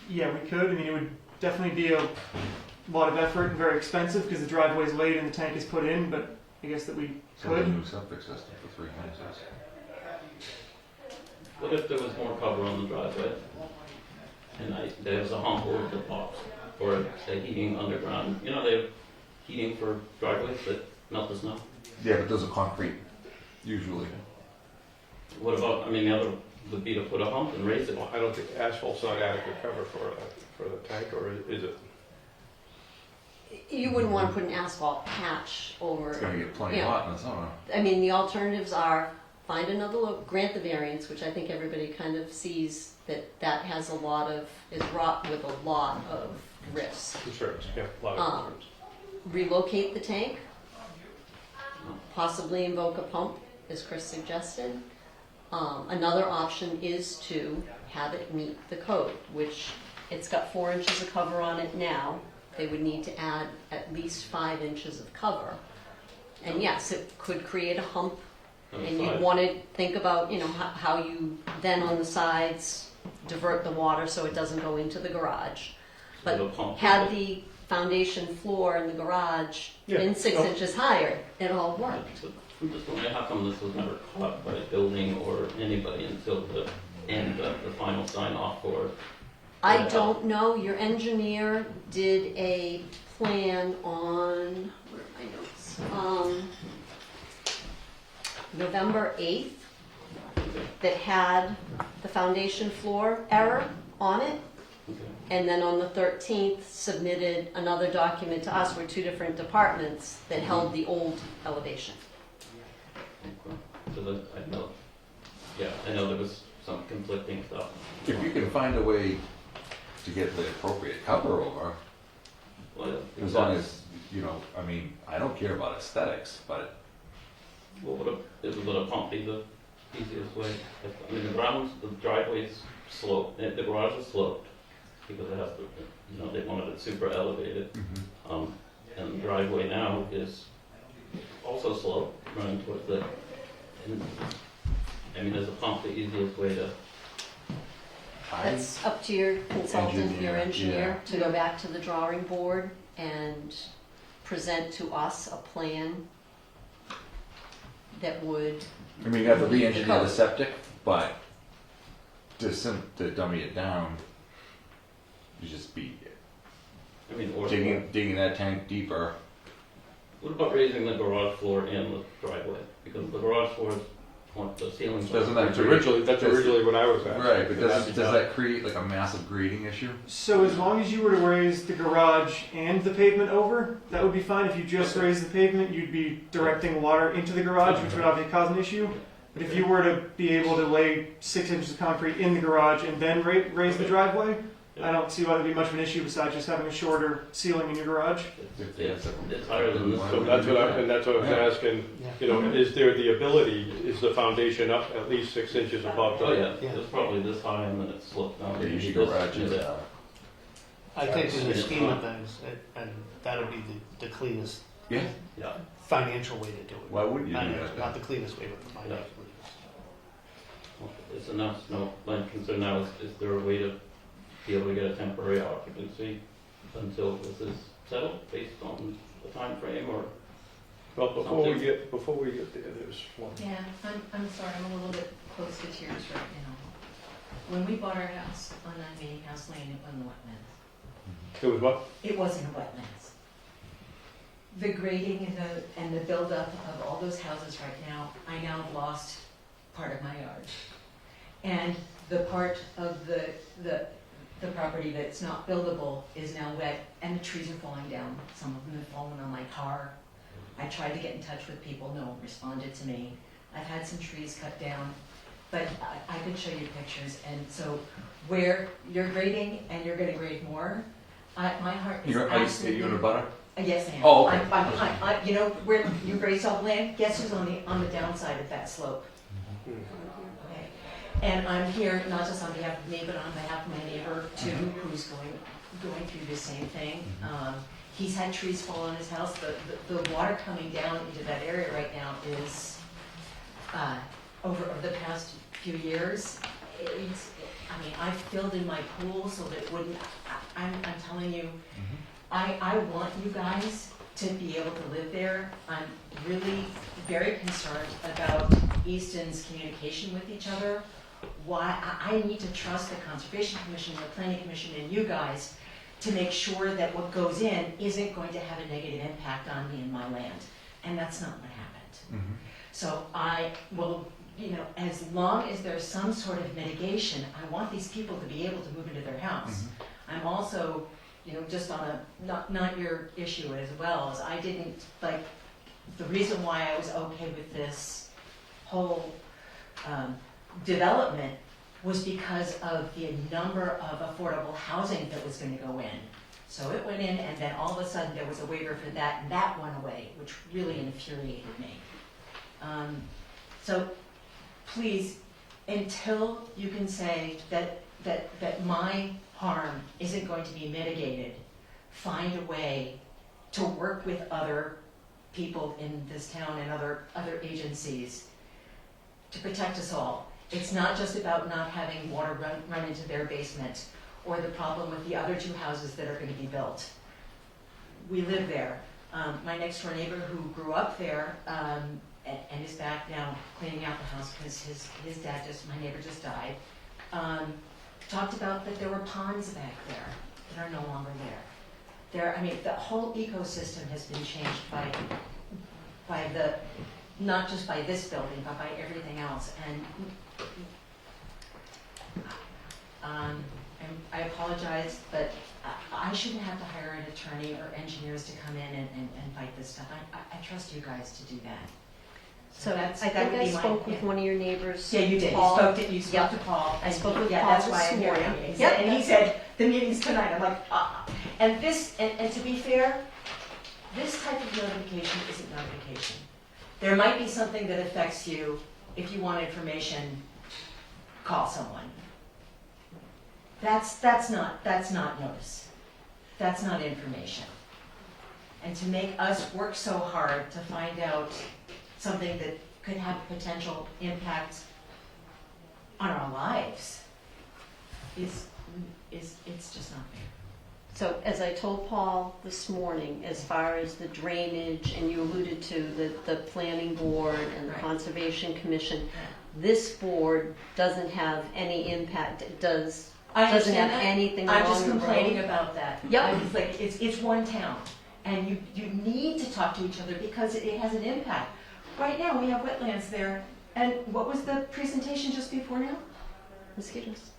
Yeah, we could. I mean, it would definitely be a lot of effort and very expensive because the driveway's laid and the tank is put in, but I guess that we Send a could. new septic system for 3 inches. What if there was more cover on the driveway? And there's a hump over the pops, or the heating underground. You know, they have heating for driveways that melt the snow. Yeah, but those are concrete, usually. What about, I mean, the other would be to put a hump and raise it. Well, I don't think asphalt's not adequate cover for the tank, or is it? You wouldn't want to put an asphalt patch over. It's gonna get plenty Yeah. hot in the summer. I mean, the alternatives are find another, grant the variance, which I think everybody kind of sees that has is wrought with a lot of risk. Concerns, yeah, a lot of concerns. Relocate the tank, possibly invoke a pump, as Chris suggested. Another option is to have it meet the code, which it's got 4 inches of cover on it now. They would need to add at least 5 inches of cover. And yes, it could create a hump, and you'd want to think about, how you then on the sides divert the water so it doesn't go into the garage. But had the foundation floor in the garage Yeah. in 6 Oh. inches higher. It all worked. I'm just wondering how come this was never caught by building or anybody until the end of the final sign off for it? I don't know, your engineer did a plan on, where are my notes? November 8th that had the foundation floor error on it. Okay. And then on the 13th submitted another document to us, we're 2 different departments that held the old elevation. Okay. So that, I know, yeah, I know there was some conflicting stuff. If you can find a way to get the appropriate cover over, Well, as long as, you know, I mean, I don't care about aesthetics, but Well, would a pump be the easiest way? I mean, the driveway's sloped, the garage is sloped, because it has to, you know, they wanted it super elevated. And the driveway now is also sloped, running towards the, and, I mean, is a pump the easiest way to, That's up to your consultant, your Engineer, engineer, to go back to the drawing board and present to us a plan that would, I mean, you have to re-engineer the septic, but to dummy it down, you just be I mean, or, digging that tank deeper. what about raising the garage floor and the driveway? Because the garage floor is, the ceilings. Doesn't that That's originally what I was at. Right, but does that create like a massive grading issue? So as long as you were to raise the garage and the pavement over, that would be fine. If you just raised the pavement, you'd be directing water into the garage, which would obviously cause an issue. But if you were to be able to lay 6 inches of concrete in the garage and then raise the driveway, I don't see why there'd be much of an issue besides just having a shorter ceiling in your garage. It's higher than this. So that's what I was asking, you know, is there the ability, is the foundation up at least 6 inches above the? Oh, yeah, Yeah. it's probably this high and then it's sloped down. Yeah, usually This- garages, yeah. I think in the Yeah. scheme of things, and that'd be the cleanest Yeah. Yeah, financial way to do it. Why wouldn't you I do mean, that? not the cleanest way, but the financial way. it's enough, no, my concern now is there a way to be able to get a temporary occupancy until this is settled, based on the time frame, or? Well, before we get there, there's one. Yeah, I'm sorry, I'm a little bit close to tears right now. When we bought our house on Meeting House Lane, it wasn't wetlands. It was what? It wasn't wetlands. The grading and the buildup of all those houses right now, I now have lost part of my yard. And the part of the property that's not buildable is now wet, and the trees are falling down. Some of them have fallen on my car. I tried to get in touch with people, no one responded to me. I've had some trees cut down, but I could show you pictures. And so where you're grading and you're gonna grade more, my heart is absolutely. Are you in a butter? Yes, I am. Oh, okay. I'm you know, where you grade off land, guess who's on the downside of that slope? Okay. And I'm here not just on behalf of me, but on behalf of my neighbor too, who's going through the same thing. He's had trees fall on his house. The water coming down into that area right now is, over the past few years, I filled in my pool so that it wouldn't, I'm telling you, I want you guys to be able to live there. I'm really very concerned about Easton's communication with each other. Why, I need to trust the Conservation Commission, the Planning Commission, and you guys to make sure that what goes in isn't going to have a negative impact on me and my land. And that's not what happened. So I will, as long as there's some sort of mitigation, I want these people to be able to move into their house. I'm also, just on a, not your issue as well, as I didn't, the reason why I was okay with this whole development was because of the number of affordable housing that was going to go in. So it went in, and then all of a sudden there was a waiver for that, and that went away, which really infuriated me. So please, until you can say that my harm isn't going to be mitigated, find a way to work with other people in this town and other agencies to protect us all. It's not just about not having water run into their basement or the problem with the other 2 houses that are going to be built. we live there. My next door neighbor who grew up there, and is back now cleaning out the house because his dad my neighbor just died, talked about that there were ponds back there that are no longer there. The whole ecosystem has been changed by not just by this building, but by everything else. And I apologize, but I shouldn't have to hire an attorney or engineers to come in and fight this stuff. I trust you guys to do that. So I that think would I be spoke with one of your neighbors. Yeah, you did. Paul. You spoke to Paul. I spoke with Yeah, Paul that's why this I'm here. morning. Yep. And he said, the meeting's tonight. I'm like, And to be fair, this type of notification isn't notification. There might be something that affects you. If you want information, call someone. That's not notice. That's not information. And to make us work so hard to find out something that could have potential impact on our lives it's just not fair. So as I told Paul this morning, as far as the drainage, and you alluded to the planning board and the Right. conservation commission, this board doesn't have any impact, doesn't have understand that. anything I'm along just the complaining road. about that. Yep. I'm just like, it's one town, and you need to talk to each other because it has an impact. Right now, we have wetlands there, and what was the presentation just before now? Mosquitoes.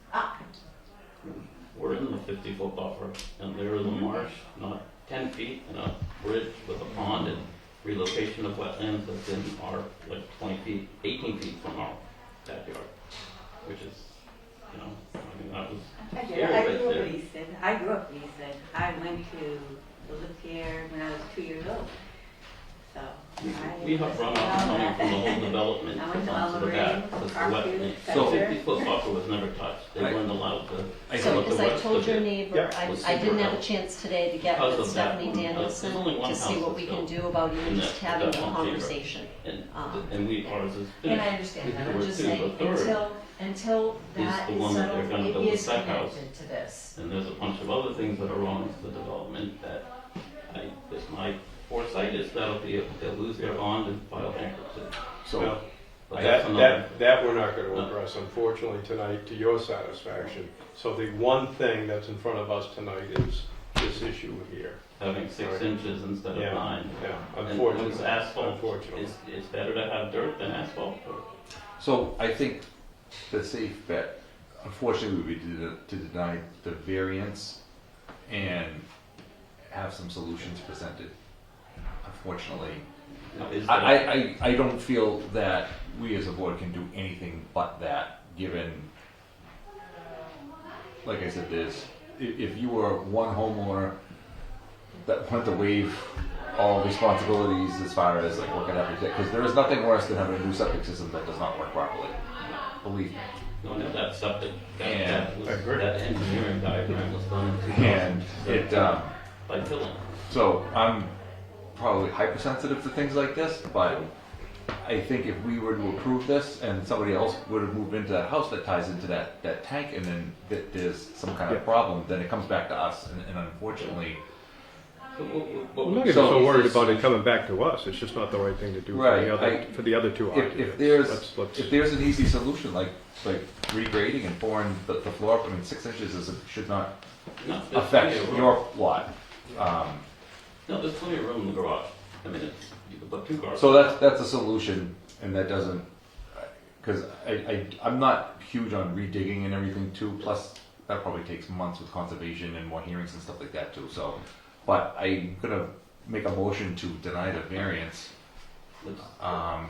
We're in the 50-foot buffer, and there is a marsh, not 10 feet, and a bridge with a pond, and relocation of wetlands that's in our, 20 feet, 18 feet from our backyard, which is, that was I scary grew right up there. in Easton. I grew up in Easton. I went to live here when I was 2 years old. So We have runoff coming from the whole development I went to onto the back, because the wetland, So- 50-foot buffer was never touched, they weren't allowed to. So let the as I wet told your slip in. neighbor, Yep. I didn't have a chance today to get Because with of that Stephanie one, Danielson there's only one to see house what we that's can built do about even in just that- having that a one chamber. conversation. And ours is And I finished. understand If that, it I'm were just two, saying, a third until that the is one that they're settled, gonna it build the is spec house. connected to this. And there's a bunch of other things that are wrong with the development that it's my foresight is they'll lose their bond and file bankruptcy. So, Well, But that's another. that we're not gonna No. address, unfortunately, tonight, to your satisfaction. So the one thing that's in front of us tonight is this issue here. Having 6 Right. inches instead Yeah. of 9. Yeah, And unfortunately. it's asphalt. Unfortunately. It's better to have dirt than asphalt. so I think the safe bet, unfortunately, would be to deny the variance and have some solutions presented. Unfortunately, Is that- I don't feel that we as a board can do anything but that, given, like I said, if you were one homeowner that wanted to waive all responsibilities as far as like what could happen, because there is nothing worse than having a new septic system that does not work properly. Believe me. No, no, that septic, And- that was, I agree. that engineering diagram was done in 2000 And it, by Dylan. so I'm probably hypersensitive to things like this, but I think if we were to approve this and somebody else were to move into that house that ties into that tank and then there's some kind of problem, then it comes back to us, and unfortunately, So I'm not even so worried about it coming back to us, it's just not the right thing to do Right, for the other two occupants. if there's, Let's- if there's an easy solution, like regrading and pouring the floor, I mean, 6 inches should not No, there's affect plenty of room. your lot. No, there's plenty of room in the garage. I mean, you could put 2 cars. So that's a solution, and that doesn't, because I'm not huge on redigging and everything too, plus that probably takes months with conservation and more hearings and stuff like that too, so. But I'm gonna make a motion to deny the variance. Let's- Um,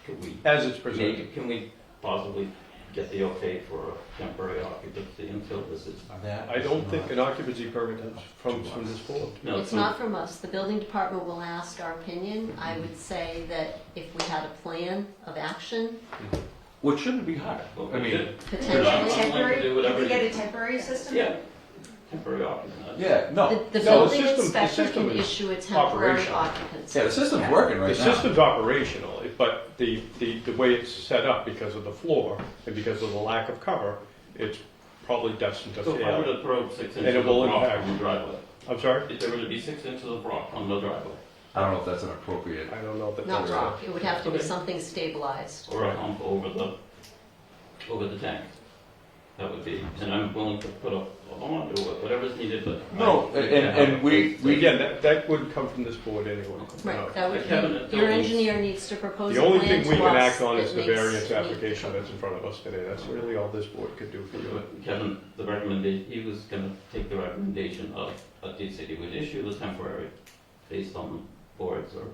Can we, As it's presented. can we possibly get the okay for a temporary occupancy until this is? I don't think an occupancy permit comes from this board. No, It's so- not from us. The building department will ask our opinion. I would say that if we had a plan of action, Which shouldn't be hard, Well, I we mean, should- You potentially. get a I'm willing to temporary, do you whatever can you- get a temporary system? Yeah, temporary occupancy. yeah, no, The the building system inspector can is issue a temporary operational. occupancy. yeah, the system's working right The now. system's operational, but the way it's set up because of the floor and because of the lack of cover, it's probably destined to So if I were fail. to throw 6 And inches it of will rock impact- on the driveway, I'm sorry? There were to be 6 inches of rock on the driveway, I don't know if that's an appropriate. I don't know if that's. Not rock, it would have to be Okay. something stabilized. or a hump over the tank. That would be, and I'm willing to put up a bond or whatever's needed, but. No, and we Again, that would come from this board anyway. Right, that would, Cabinet your buildings. engineer needs to propose The a only plan thing we to can us act on that is the makes variance me- application that's in front of us today. That's really all this board could do for you. Kevin, the recommendation, he was gonna take the recommendation of the city would issue the temporary based on boards or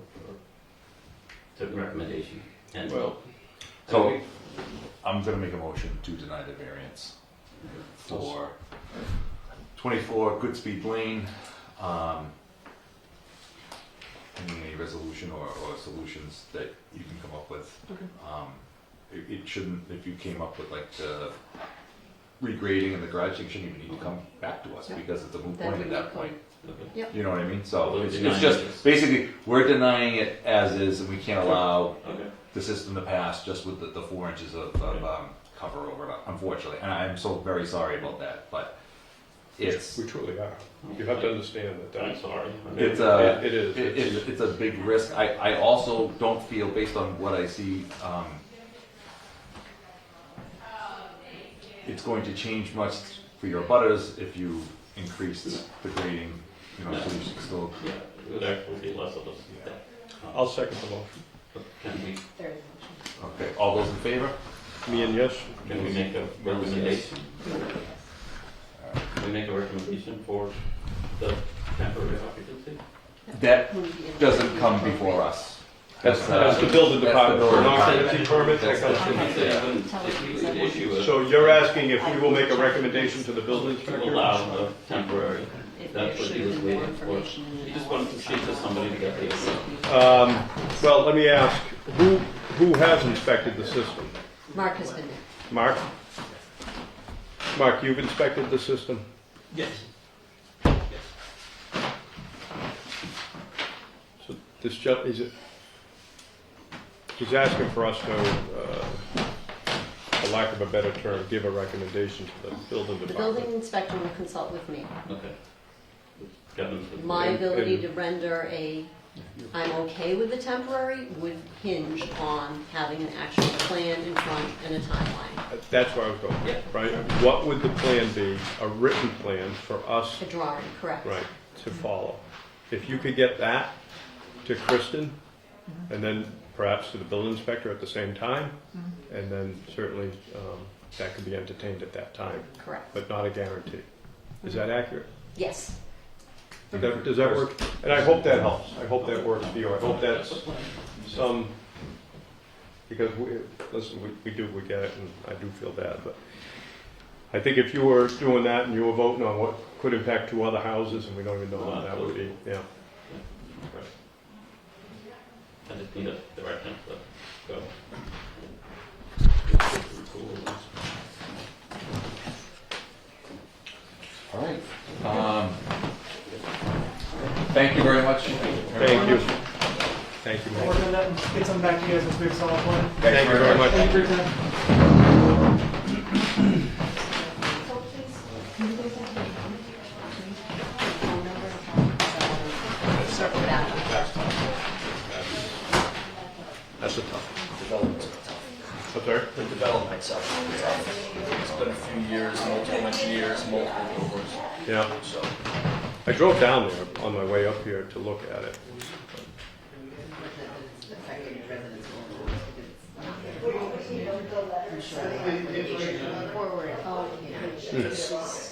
certain recommendation. And Well, So, I'm gonna make a motion to deny the variance for 24 Goodspeed Lane. Any resolution or solutions that you can come up with. It shouldn't, if you came up with like the regrading in the garage, you shouldn't even need to come back to us because it's a moot That point would at be that cool. point. Okay. You know what I mean? So Well, it's denying just, it is- basically, we're denying it as is and we can't allow Okay. the system to pass just with the 4 inches of cover over it, unfortunately. And I'm so very sorry about that, but it's, we truly are. You have to understand that I'm that's. sorry. it's a, It is. it's a big risk. I also don't feel, based on what I see, it's going to change much for your butters if you increased the grading, you know, so you should still. Yeah, it would actually be less of a step. I'll second the motion. But can we, Okay, all those in favor? Me and yes? can we make a recommendation? Can we make a recommendation for the temporary occupancy? That doesn't come before us. That's the building that's the department for an building occupancy department. permit. That's that the- comes from- He said he would issue it. So you're asking if we will make a recommendation to the building To inspector? allow the temporary, If there that's what should he have was been more waiting for. information in He the just wanted to speak to somebody to get the approval. Well, let me ask, who has inspected the system? Mark has been there. Mark? Mark, you've inspected the system? Yes. So this he's asking for us to, for lack of a better term, give a recommendation to the building The department. building inspector will consult with me. Okay. Kevin's. My ability and- to render I'm okay with the temporary would hinge on having an actual plan in front and a timeline, That's where I was going, Yeah. right? What would the plan be, a written plan for us, a drawing, correct? right, to follow? If you could get that to Kristen, and then perhaps to the building inspector at the same time, and then certainly that could be entertained at that time, Correct. but not a guarantee. Is that accurate? Yes. Does that work? And I hope that helps. I hope that works for you. I hope that's some, because listen, we get it, and I do feel bad, but I think if you were doing that and you were voting on what could impact 2 other houses, and we don't even know what that would be, yeah. I just need a direction to go. All right. Thank you very much. Thank you. Thank you, I'll work Mike. on that and get something back to you guys as quick as possible. Thank you very much. Thank you for your time. Circle back. That's a tough. Development's What's there? The development itself is tough. It's been a few years, multiple engineers, multiple doors, Yeah. so. I drove down there on my way up here to look at it.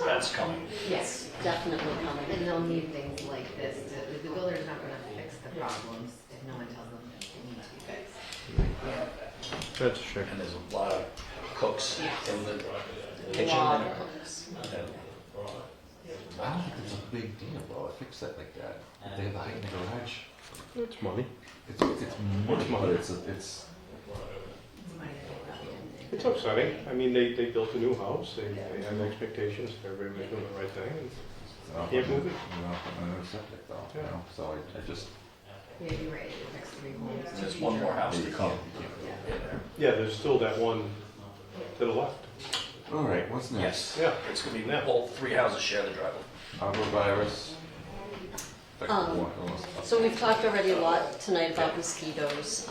That's coming. Yes, definitely coming. And they'll need things like this, the builder's not gonna fix the problems if no one tells them that they need to be fixed. That's a shame. And there's a lot of cooks in the A kitchen. lot and- of hooks. and I don't think it's a big deal, though, to fix that like that. If they have the height in the garage. It's money. It's much, but it's. It's upsetting. I mean, they built a new house, they have expectations that everybody was doing the right thing, and can't move it. You know, I'm a septic though, you know, so I just. Yeah, you're right, it affects 3 homes. There's one more house There to you come go. in there. Yeah, there's still that one to the left. All right, what's next? Yes, Yeah. it's gonna be, all 3 houses share the driveway. Arborvirus. So we've talked already a lot tonight about mosquitoes.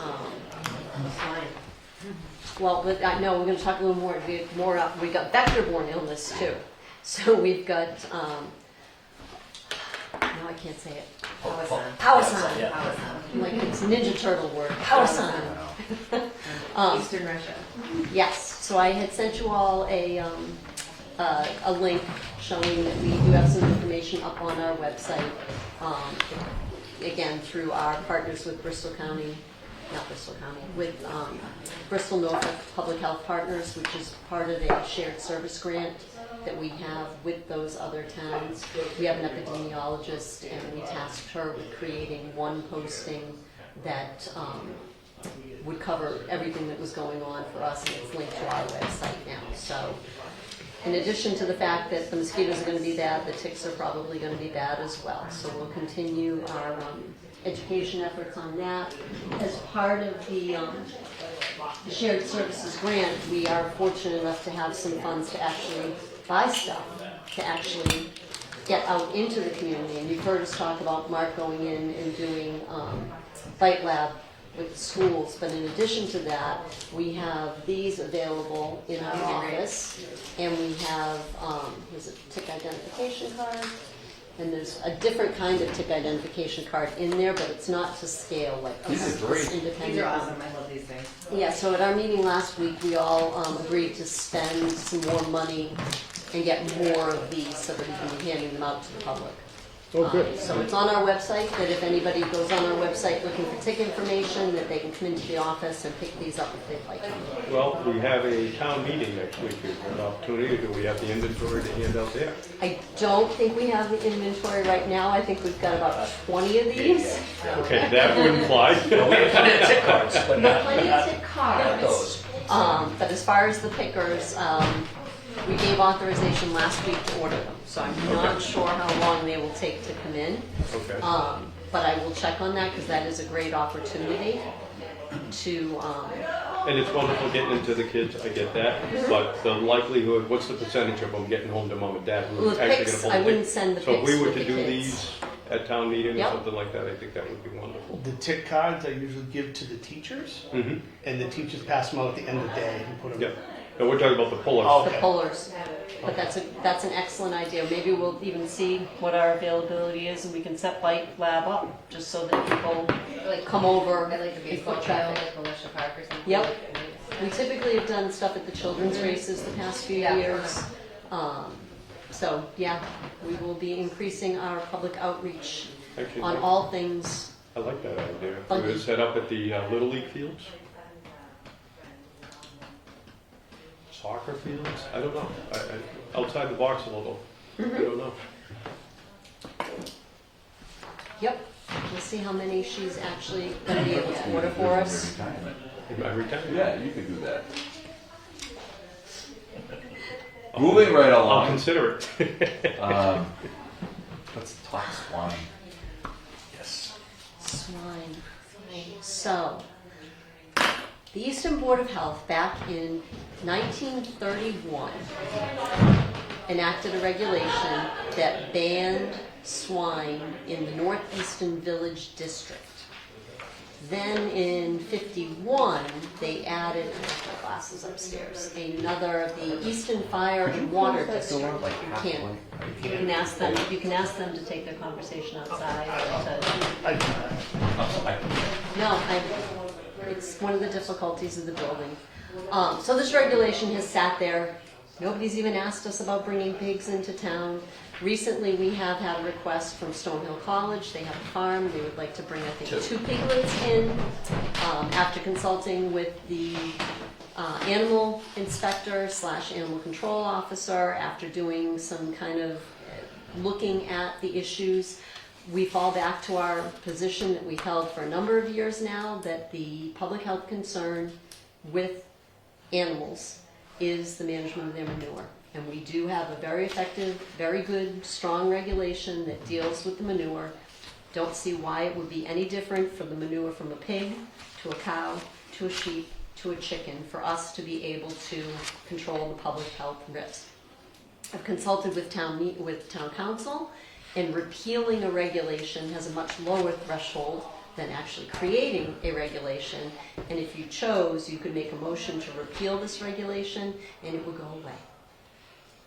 Well, no, we're going to talk a little more. We got vector-borne illness too. So we've got. No, I can't say it. Powassan. Yeah. Like it's a Ninja Turtle word. Powassan. Eastern Russia. Yes. So I had sent you all a link showing that we do have some information up on our website. Again, through our partners with with Bristol Norfolk Public Health Partners, which is part of a shared service grant that we have with those other towns. We have an epidemiologist, and we tasked her with creating one posting that would cover everything that was going on for us, and it's linked to our website now. So in addition to the fact that the mosquitoes are going to be bad, the ticks are probably going to be bad as well. So we'll continue our education efforts on that. As part of the shared services grant, we are fortunate enough to have some funds to actually buy stuff, to actually get out into the community. And you've heard us talk about Mark going in and doing Bite Lab with the schools, but in addition to that, we have these available in our office, and we have, there's a tick identification card, and there's a different kind of tick identification card in there, but it's not to scale like this independent. These are awesome. I love these things. Yeah, so at our meeting last week, we all agreed to spend some more money and get more of these so that we can be handing them out to the public. Oh, good. So it's on our website, that if anybody goes on our website looking for tick information, that they can come into the office and pick these up if they'd like. Well, we have a town meeting next week. Is there an opportunity? Do we have the inventory to hand out there? I don't think we have the inventory right now. I think we've got about 20 of these. Okay, that wouldn't fly. No, we have plenty of tick cards, but We have not, plenty of tick not cards. those. But as far as the pickers, we gave authorization last week to order them. So I'm not sure how long they will take to come in. Okay. But I will check on that because that is a great opportunity to, And it's wonderful getting into the kids, I get that, but the likelihood, what's the percentage of them getting home to mom and dad well, who's the actually picks, gonna pull I the wouldn't tick? send the So if picks we were with to the do kids. these at town meeting or Yep. something like that, I think that would be wonderful. The tick cards I usually give to the teachers, Mm-hmm. and the teachers pass them out at the end of the day and put them. Yeah, and we're talking about the pullers. Oh. The Okay. pullers. But that's an excellent idea. Maybe we'll even see what our availability is, and we can set Bite Lab up, just so that people Like come over. I like the baseball foot trail, traffic. like Militia Park or something. Yep. We typically have done stuff at the children's races the past few Yeah. years. So, yeah, we will be increasing our public outreach Actually, on all things. I like that idea. Fun. We're set up at the Little League fields? Soccer fields? I don't know. Outside the box a little. I don't know. Yep, we'll see how many she's actually going to be able to order for us. Every time? Yeah, you could do that. Moving right I'll along. consider it. Let's talk swine. Yes. Swine. So, the Easton Board of Health, back in 1931, enacted a regulation that banned swine in the Northeastern Village District. Then in 51, they added, I have my glasses upstairs, the Easton Fire and Water District. You can ask them to take their conversation outside or to No, it's one of the difficulties of the building. So this regulation has sat there. Nobody's even asked us about bringing pigs into town. Recently, we have had a request from Stonehill College. They have a farm. They would like to bring, I think, 2 piglets in. After consulting with the animal inspector / animal control officer, after doing some kind of looking at the issues, we fall back to our position that we've held for a number of years now, that the public health concern with animals is the management of their manure. And we do have a very effective, very good, strong regulation that deals with the manure. Don't see why it would be any different for the manure from a pig, to a cow, to a sheep, to a chicken, for us to be able to control the public health risk. I've consulted with town council, And repealing a regulation has a much lower threshold than actually creating a regulation. And if you chose, you could make a motion to repeal this regulation and it would go away.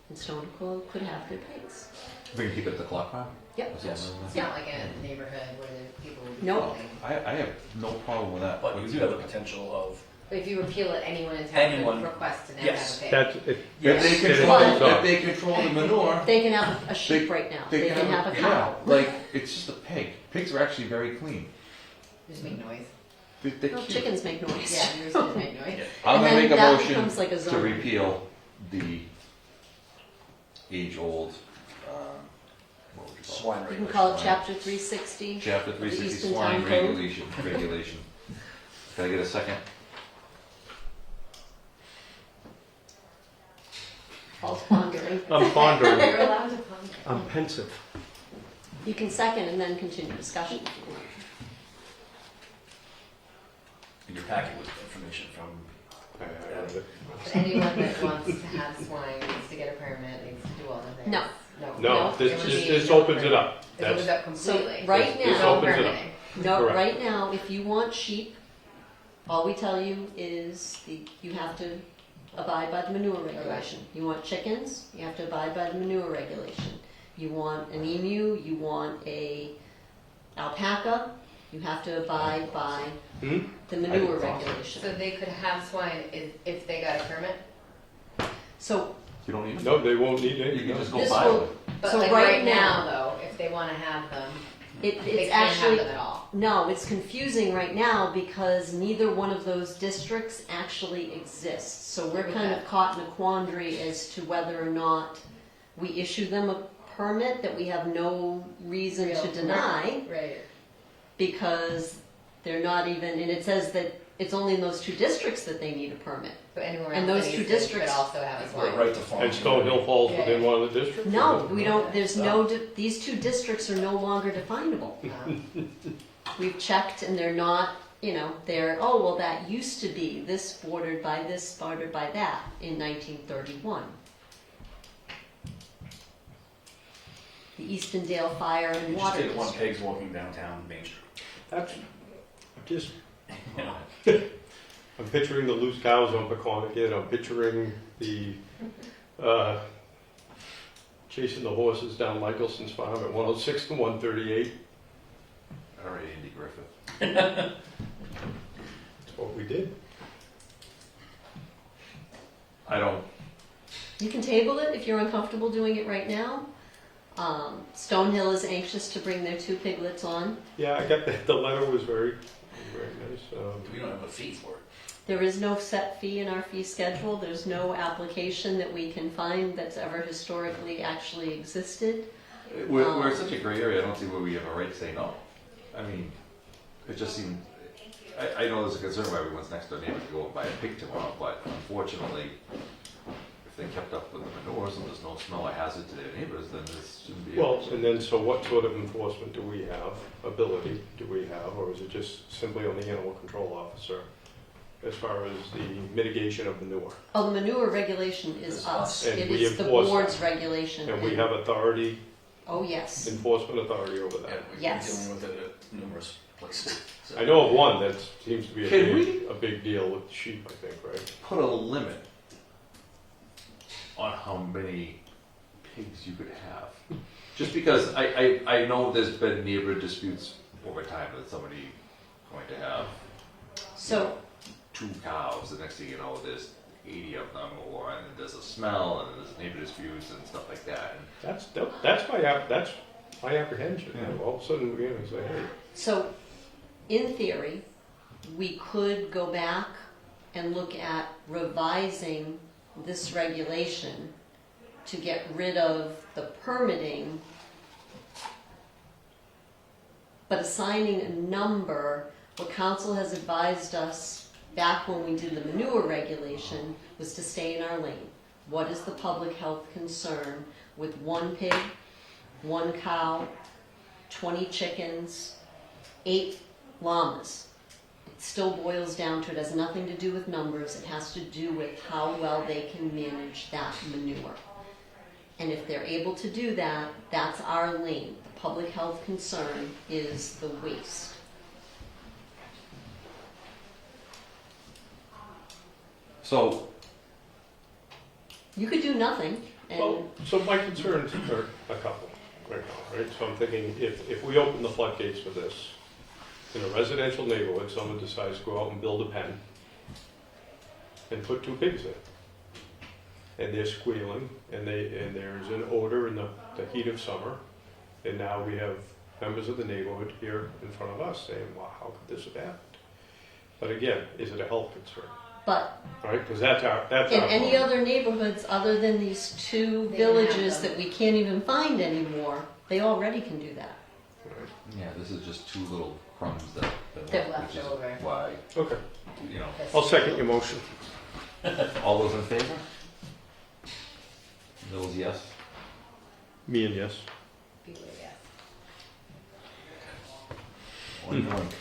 And Stoneham could have their pigs. We can keep it at the clock farm? Yep. Yes. It's not like a neighborhood where the people would be Nope. building. I have no problem with that. But you do have the potential of, But if you repeal it, anyone in town Anyone. could request to now Yes. have a pig. That's, it, Yes. If they It control, is on. if they control the manure, They can have a sheep right now. They can have a cow. yeah, like, it's just a pig. Pigs are actually very clean. Just make noise. They're Well, cute. chickens make noise. Yeah, yours just make noise. I'm And gonna then make a that motion becomes like a to zone. repeal the age-old, what would you call swine You can regulation. call it chapter 360. it? Chapter the 360 Easton swine Town Code. regulation. Can I get a second? Paul's pondering. I'm pondering, You're allowed to ponder. I'm pensive. You can second and then continue discussion if you want. In your packet with information from, But anyone that wants to have swine needs to get a permit, needs to do all of this. No. No, No, this, it would this, be this no opens it up. It opens That's, up So completely. right This now, opens it up. Permitting. no, Correct. right now, if you want sheep, all we tell you is you have to abide by the manure regulation. You want chickens, you have to abide by the manure regulation. You want an emu, you want a alpaca, you have to abide by Hmm? the manure So regulation. they could have swine if they got a permit? So, You don't need, No, they won't need you anything. can just go This buy will- them. But So like right right now- now though, if they wanna have them, they it's can't have actually, them at all. no, it's confusing right now because neither one of those districts actually exists. So we're kind of Okay. caught in a quandary as to whether or not we issue them a permit that we have no reason to Real- deny Right. because they're not even, and it says that it's only in those two districts that they need a permit. But anywhere And else those in two Easton districts- could also have a for a swine. right to farm. And Stonehill falls Yeah. within one of the districts? No, we don't, there's no, these two districts are no longer definable. We've checked and they're not, they're, oh, well, that used to be this, bordered by that in 1931. The Easton Dale Fire and You just Water did one District. pig's walking downtown Main Street. That's, just, You know, I'm picturing the loose cows on Peconic, I'm picturing the, chasing the horses down Michelson's farm at 106 and 138. All right, Andy Griffith. That's what we did. I don't, You can table it if you're uncomfortable doing it right now. Stonehill is anxious to bring their 2 piglets on. Yeah, I got that, the letter was very, very nice. we don't have a fee for it. There is no set fee in our fee schedule. There's no application that we can find that's ever historically actually existed. we're in such a gray area, I don't see where we have a right to say no. I mean, it just seemed, I know there's a concern why everyone's next door neighbor to go and buy a pig tomorrow, but unfortunately, if they kept up with the manures and there's no smell or hazard to their neighbors, then this shouldn't be. Well, and then, so what sort of enforcement do we have, ability do we have, or is it just simply on the animal control officer as far as the mitigation of manure? Oh, the manure regulation is It's us. us. And It we is the enforce board's that. regulation. And we have authority, Oh, yes. enforcement authority over Yeah, that. we've been Yes. dealing with it at numerous places. So- I know of one that seems to be Can a big deal with sheep, I think, right? Put a limit on how many pigs you could have. Just because I know there's been neighbor disputes over time with somebody going to have So, 2 cows, the next thing you know, there's 80 of them, and there's a smell, and there's neighbor disputes and stuff like that. And That's my apprehension. Yeah. All of a sudden, we're gonna say, hey, so, in theory, we could go back and look at revising this regulation to get rid of the permitting, but assigning a number. What council has advised us back when we did the manure regulation was to stay in our lane. What is the public health concern with 1 pig, 1 cow, 20 chickens, 8 llamas? It still boils down to, it has nothing to do with numbers, it has to do with how well they can manage that manure. And if they're able to do that, that's our lane. The public health concern is the waste. So, You could do nothing, and Well, so my concerns are a couple right now, right? So I'm thinking if we open the floodgates for this, in a residential neighborhood, someone decides to go out and build a pen and put 2 pigs in. And they're squealing, and there's an odor in the heat of summer, and now we have members of the neighborhood here in front of us saying, wow, how could this have happened? But again, is it a health concern? but Right, because that's our in any problem. other neighborhoods other than these 2 They don't have villages them. that we can't even find anymore, they already can do that. Right. Yeah, this is just 2 little crumbs that They're left, which is left over. why, Okay, you know. I'll second your motion. all those in favor? Mills, yes? Me and yes. People, yes. Oink, oink.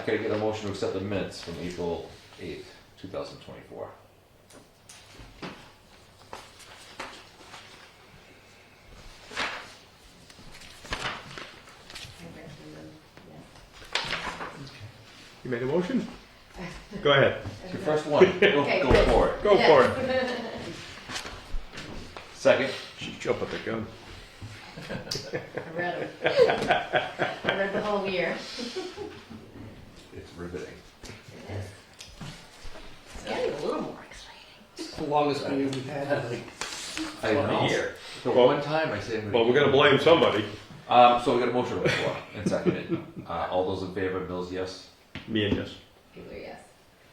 Can I get a motion to accept the minutes from April 8th, 2024? You made a motion? Go ahead. It's your first one, Okay, go good. for it. Go for it. Second? She's jumping the gun. I read them. I read the whole year. It's riveting. It's getting a little more exciting. The longest meeting we've had, I think. I know. Here. The Well- one time I say I'm Well, we're gonna blame somebody. So we got a motion on the floor and seconded. All those in favor, Mills, yes? Me and yes. People, yes.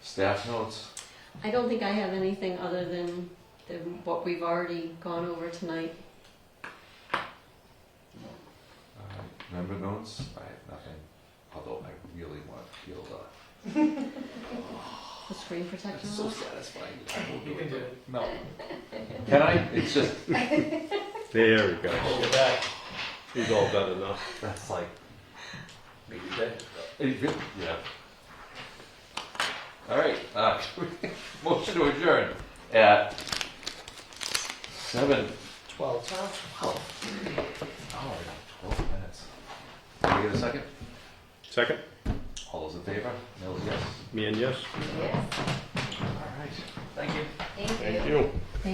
Staff notes? I don't think I have anything other than what we've already gone over tonight. Member notes? I have nothing, although I really want to feel The screen protector It's so on? satisfying. I will You do can it. do it. No. Can I? It's just, There we go. Hold it back. He's all done enough. that's like, Make it dead. yeah. All right, motion to adjourn at 7. 12. Oh, 12 minutes. Can we get a second? Second? All those in favor? Mills, yes? Me and yes. Yes. All right. Thank you. Thank you. Thank you.